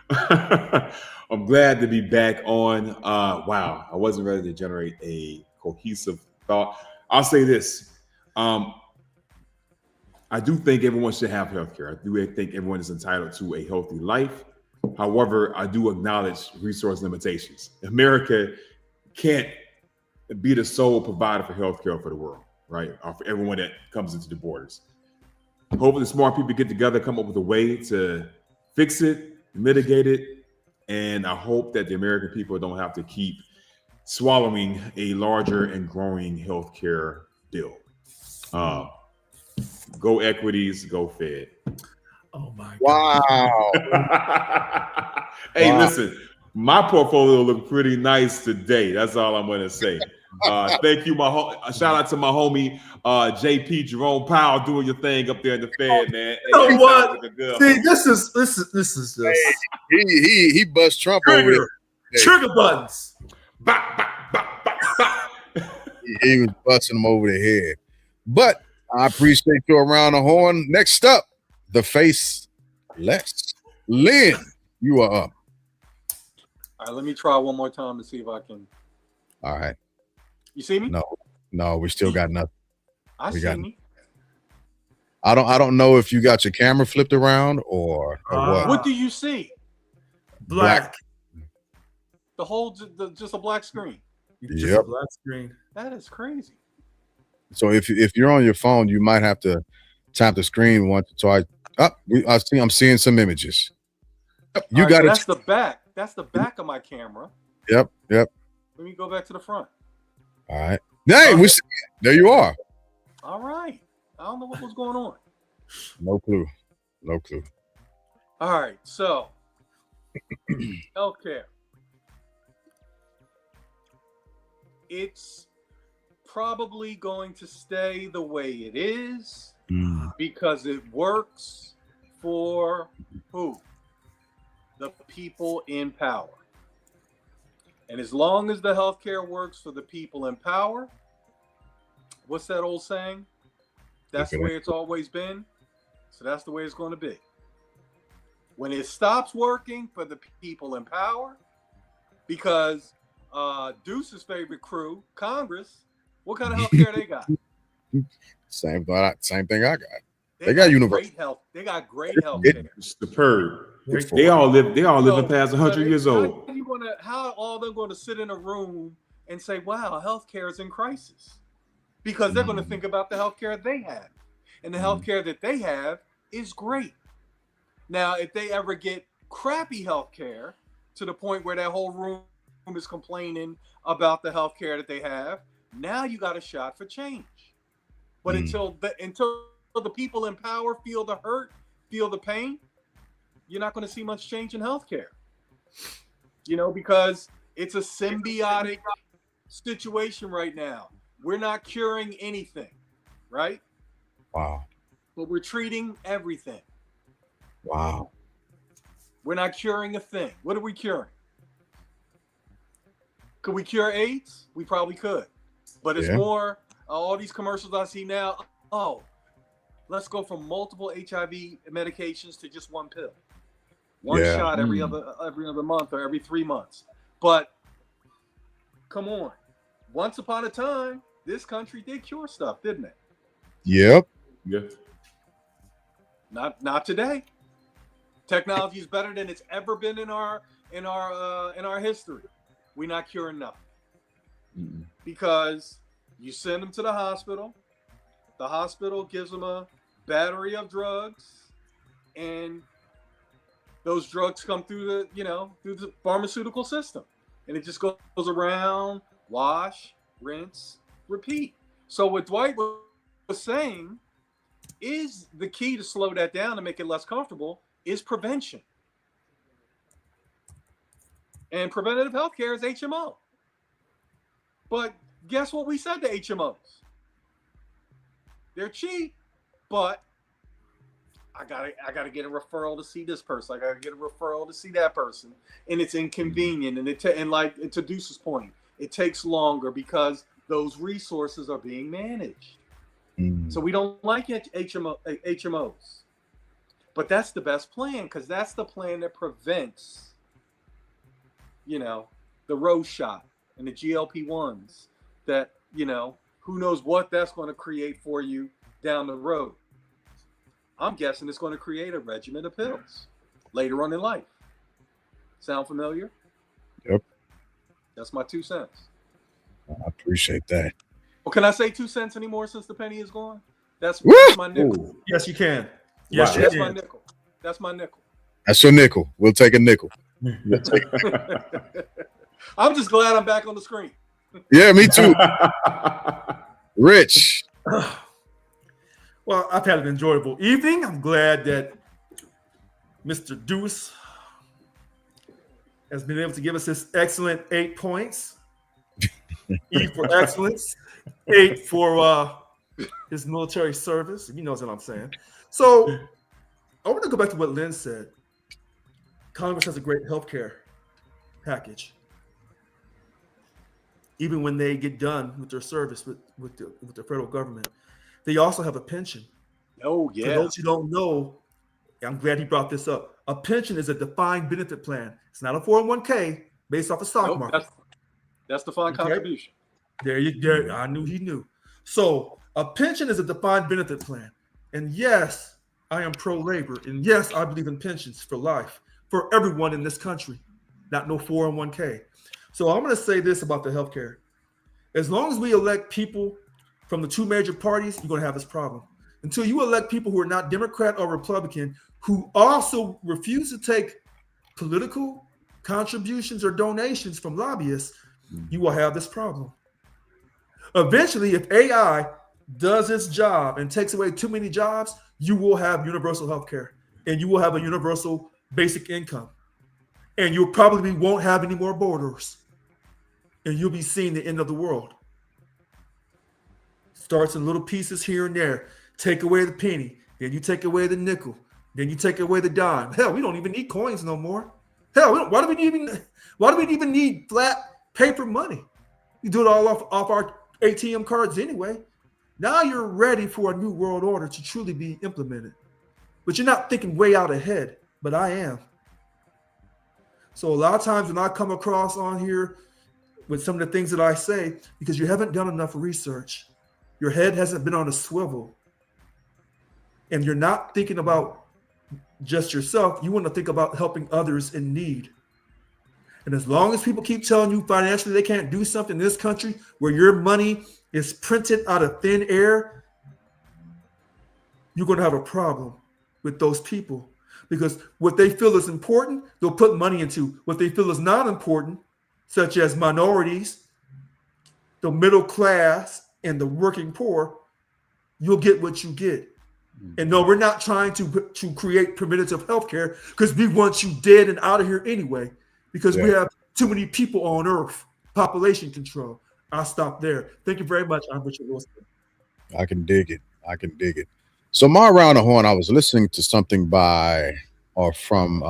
I'm glad to be back on. Wow, I wasn't ready to generate a cohesive thought. I'll say this. I do think everyone should have health care. I do think everyone is entitled to a healthy life. However, I do acknowledge resource limitations. America can't be the sole provider for health care for the world, right? Or for everyone that comes into the borders. Hopefully, smart people get together, come up with a way to fix it, mitigate it, and I hope that the American people don't have to keep swallowing a larger and growing healthcare bill. Go equities, go Fed. Oh my Wow. Hey, Wow. listen, my portfolio looked pretty nice today. That's all I'm going to say. Thank you, shout out to my homie JP Jerome Powell doing your thing up there in the Fed, man. You know Hey, what? sounds like a good See, homie. this is just He bust Trump over trigger, there. trigger buttons. Bop, bop, bop, bop, bop. He was busting him over the head. But I appreciate you around the horn. Next up, the face less. Lynn, you are up. All right, let me try one more time to see if I can. All right. You see me? No, we still got nothing. I we see got- me. I don't know if you got your camera flipped around or what. What do you see? Black. The whole, just a black screen. Just a Yep. black screen. That is crazy. So if you're on your phone, you might have to tap the screen once or twice. I'm seeing some images. Yep, you All right, got so it. that's the back. That's the back of my camera. Yep. Let me go back to the front. All right. Hey, we see it. There you are. All right. I don't know what was going on. No clue. All right. So, healthcare. It's probably going to stay the way it is because it works for who? The people in power. And as long as the healthcare works for the people in power, what's that old saying? That's the way it's always been. So that's the way it's going to be. When it stops working for the people in power, because Deuce's favorite crew, Congress, what kind of healthcare they got? Same thing I got. They got universal. Great health. They got great healthcare. Superb. They all living past 100 years old. How are all them going to sit in a room and say, wow, healthcare is in crisis? Because they're going to think about the healthcare they have. And the healthcare that they have is great. Now, if they ever get crappy healthcare to the point where that whole room is complaining about the healthcare that they have, now you got a shot for change. But until the people in power feel the hurt, feel the pain, you're not going to see much change in healthcare. Because it's a symbiotic situation right now. We're not curing anything, right? Wow. But we're treating everything. Wow. We're not curing a thing. What are we curing? Could we cure AIDS? We probably could. But it's more, all these commercials I see now, let's go from multiple HIV medications to just one pill. One shot every other month or every 3 months. But come on. Once upon a time, this country did cure stuff, didn't it? Yep. Yeah. Not today. Technology is better than it's ever been in our history. We're not curing nothing. Because you send them to the hospital gives them a battery of drugs, and those drugs come through the pharmaceutical system, and it just goes around, wash, rinse, repeat. So what Dwight was saying is the key to slow that down and make it less comfortable is prevention. And preventative healthcare is HMO. But guess what we said to HMOs? They're cheap, but I gotta get a referral to see this person. I gotta get a referral to see that person, and it's inconvenient. And like to Deuce's point, it takes longer because those resources are being managed. So we don't like HMOs. But that's the best plan because that's the plan that prevents, the Rose shot and the GLP-1s that, who knows what that's going to create for you down the road. I'm guessing it's going to create a regimen of pills later on in life. Sound familiar? Yep. That's my 2 cents. I appreciate that. Well, can I say 2 cents anymore since the penny is gone? That's Woo! my nickel. Yes, you can. Yes, Wow. you That's can. my nickel. That's my nickel. That's your nickel. We'll take a nickel. I'm just glad I'm back on the screen. Yeah, me too. Rich. Well, I've had an enjoyable evening. I'm glad that Mr. Deuce has been able to give us this excellent 8 points. E for excellence, 8 for his military service. He knows what I'm saying. So I want to go back to what Lynn said. Congress has a great healthcare package. Even when they get done with their service with the federal government, they also have a pension. Oh, For yeah. those who don't know, I'm glad he brought this up. A pension is a defined benefit plan. It's not a 401k based off the stock Nope, market. that's defined Okay. contribution. There, I knew he knew. So a pension is a defined benefit plan. And yes, I am pro-labor. And yes, I believe in pensions for life for everyone in this country, not no 401k. So I'm going to say this about the healthcare. As long as we elect people from the 2 major parties, you're going to have this problem. Until you elect people who are not Democrat or Republican, who also refuse to take political contributions or donations from lobbyists, you will have this problem. Eventually, if AI does its job and takes away too many jobs, you will have universal health care and you will have a universal basic income. And you probably won't have any more borders. And you'll be seeing the end of the world. Starts in little pieces here and there. Take away the penny, then you take away the nickel, then you take away the dime. Hell, we don't even need coins no more. Hell, why do we even need flat paper money? You do it all off our ATM cards anyway. Now you're ready for a new world order to truly be implemented. But you're not thinking way out ahead, but I am. So a lot of times when I come across on here with some of the things that I say, because you haven't done enough research, your head hasn't been on a swivel, and you're not thinking about just yourself, you want to think about helping others in need. And as long as people keep telling you financially they can't do something in this country where your money is printed out of thin air, you're going to have a problem with those people. Because what they feel is important, they'll put money into. What they feel is not important, such as minorities, the middle class, and the working poor, you'll get what you get. And no, we're not trying to create preventative health care because we want you dead and out of here anyway, because we have too many people on earth. Population control. I'll stop there. Thank you very much. I'm Richard Wilson. I can dig it. So my round of horn, I was listening to something from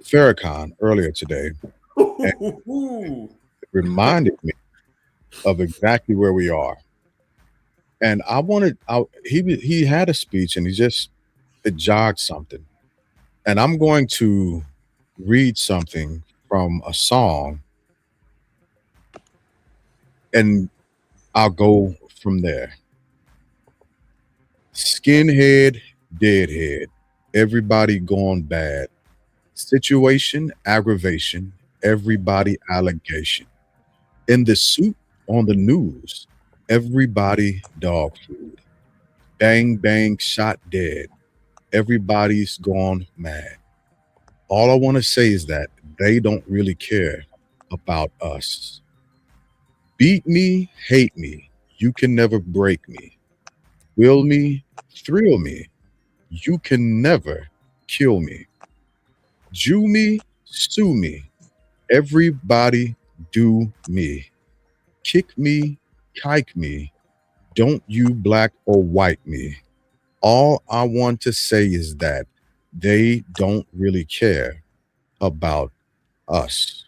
Farrakhan earlier today. It reminded me of exactly where we are. And he had a speech and it jogged something. And I'm going to read something from a song and I'll go from there. Skinhead, deadhead, everybody gone bad. Situation, aggravation, everybody allegation. In the suit on the news, everybody dog food. Bang, bang, shot dead. Everybody's gone mad. All I want to say is that they don't really care about us. Beat me, hate me, you can never break me. Will me, thrill me, you can never kill me. Jew me, sue me, everybody do me. Kick me, kike me, don't you black or white me. All I want to say is that they don't really care about us.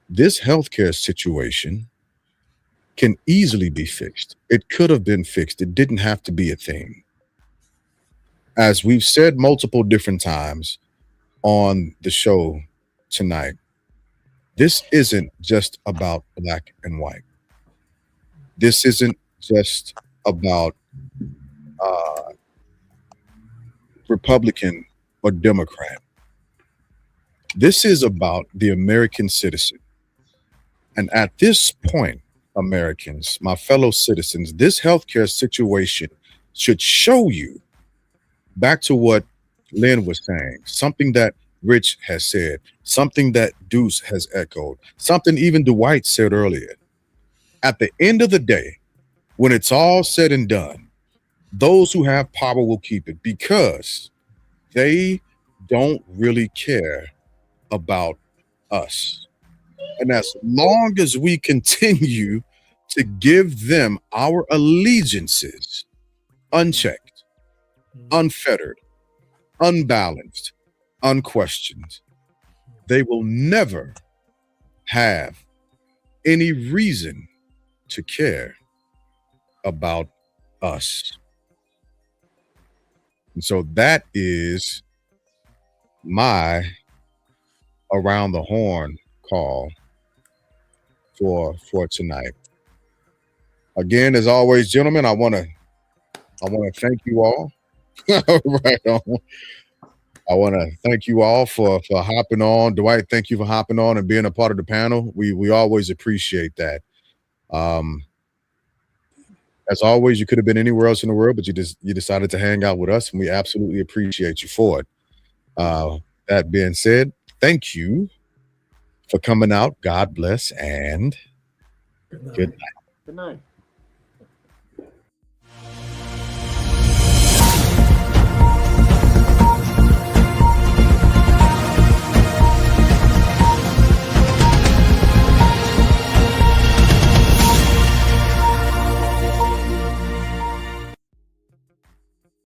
This healthcare situation can easily be fixed. It could have been fixed. It didn't have to be a thing. As we've said multiple different times on the show tonight, this isn't just about black and white. This isn't just about Republican or Democrat. This is about the American citizen. And at this point, Americans, my fellow citizens, this healthcare situation should show you, back to what Lynn was saying, something that Rich has said, something that Deuce has echoed, something even Dwight said earlier. At the end of the day, when it's all said and done, those who have power will keep it because they don't really care about us. And as long as we continue to give them our allegiances unchecked, unfettered, unbalanced, unquestioned, they will never have any reason to care about us. And so that is my around the horn call for tonight. Again, as always, gentlemen, I want to thank you all. Right on. I want to thank you all for hopping on. Dwight, thank you for hopping on and being a part of the panel. We always appreciate that. As always, you could have been anywhere else in the world, but you decided to hang out with us, and we absolutely appreciate you for it. That being said, thank you for coming out. God bless and good night. Good night.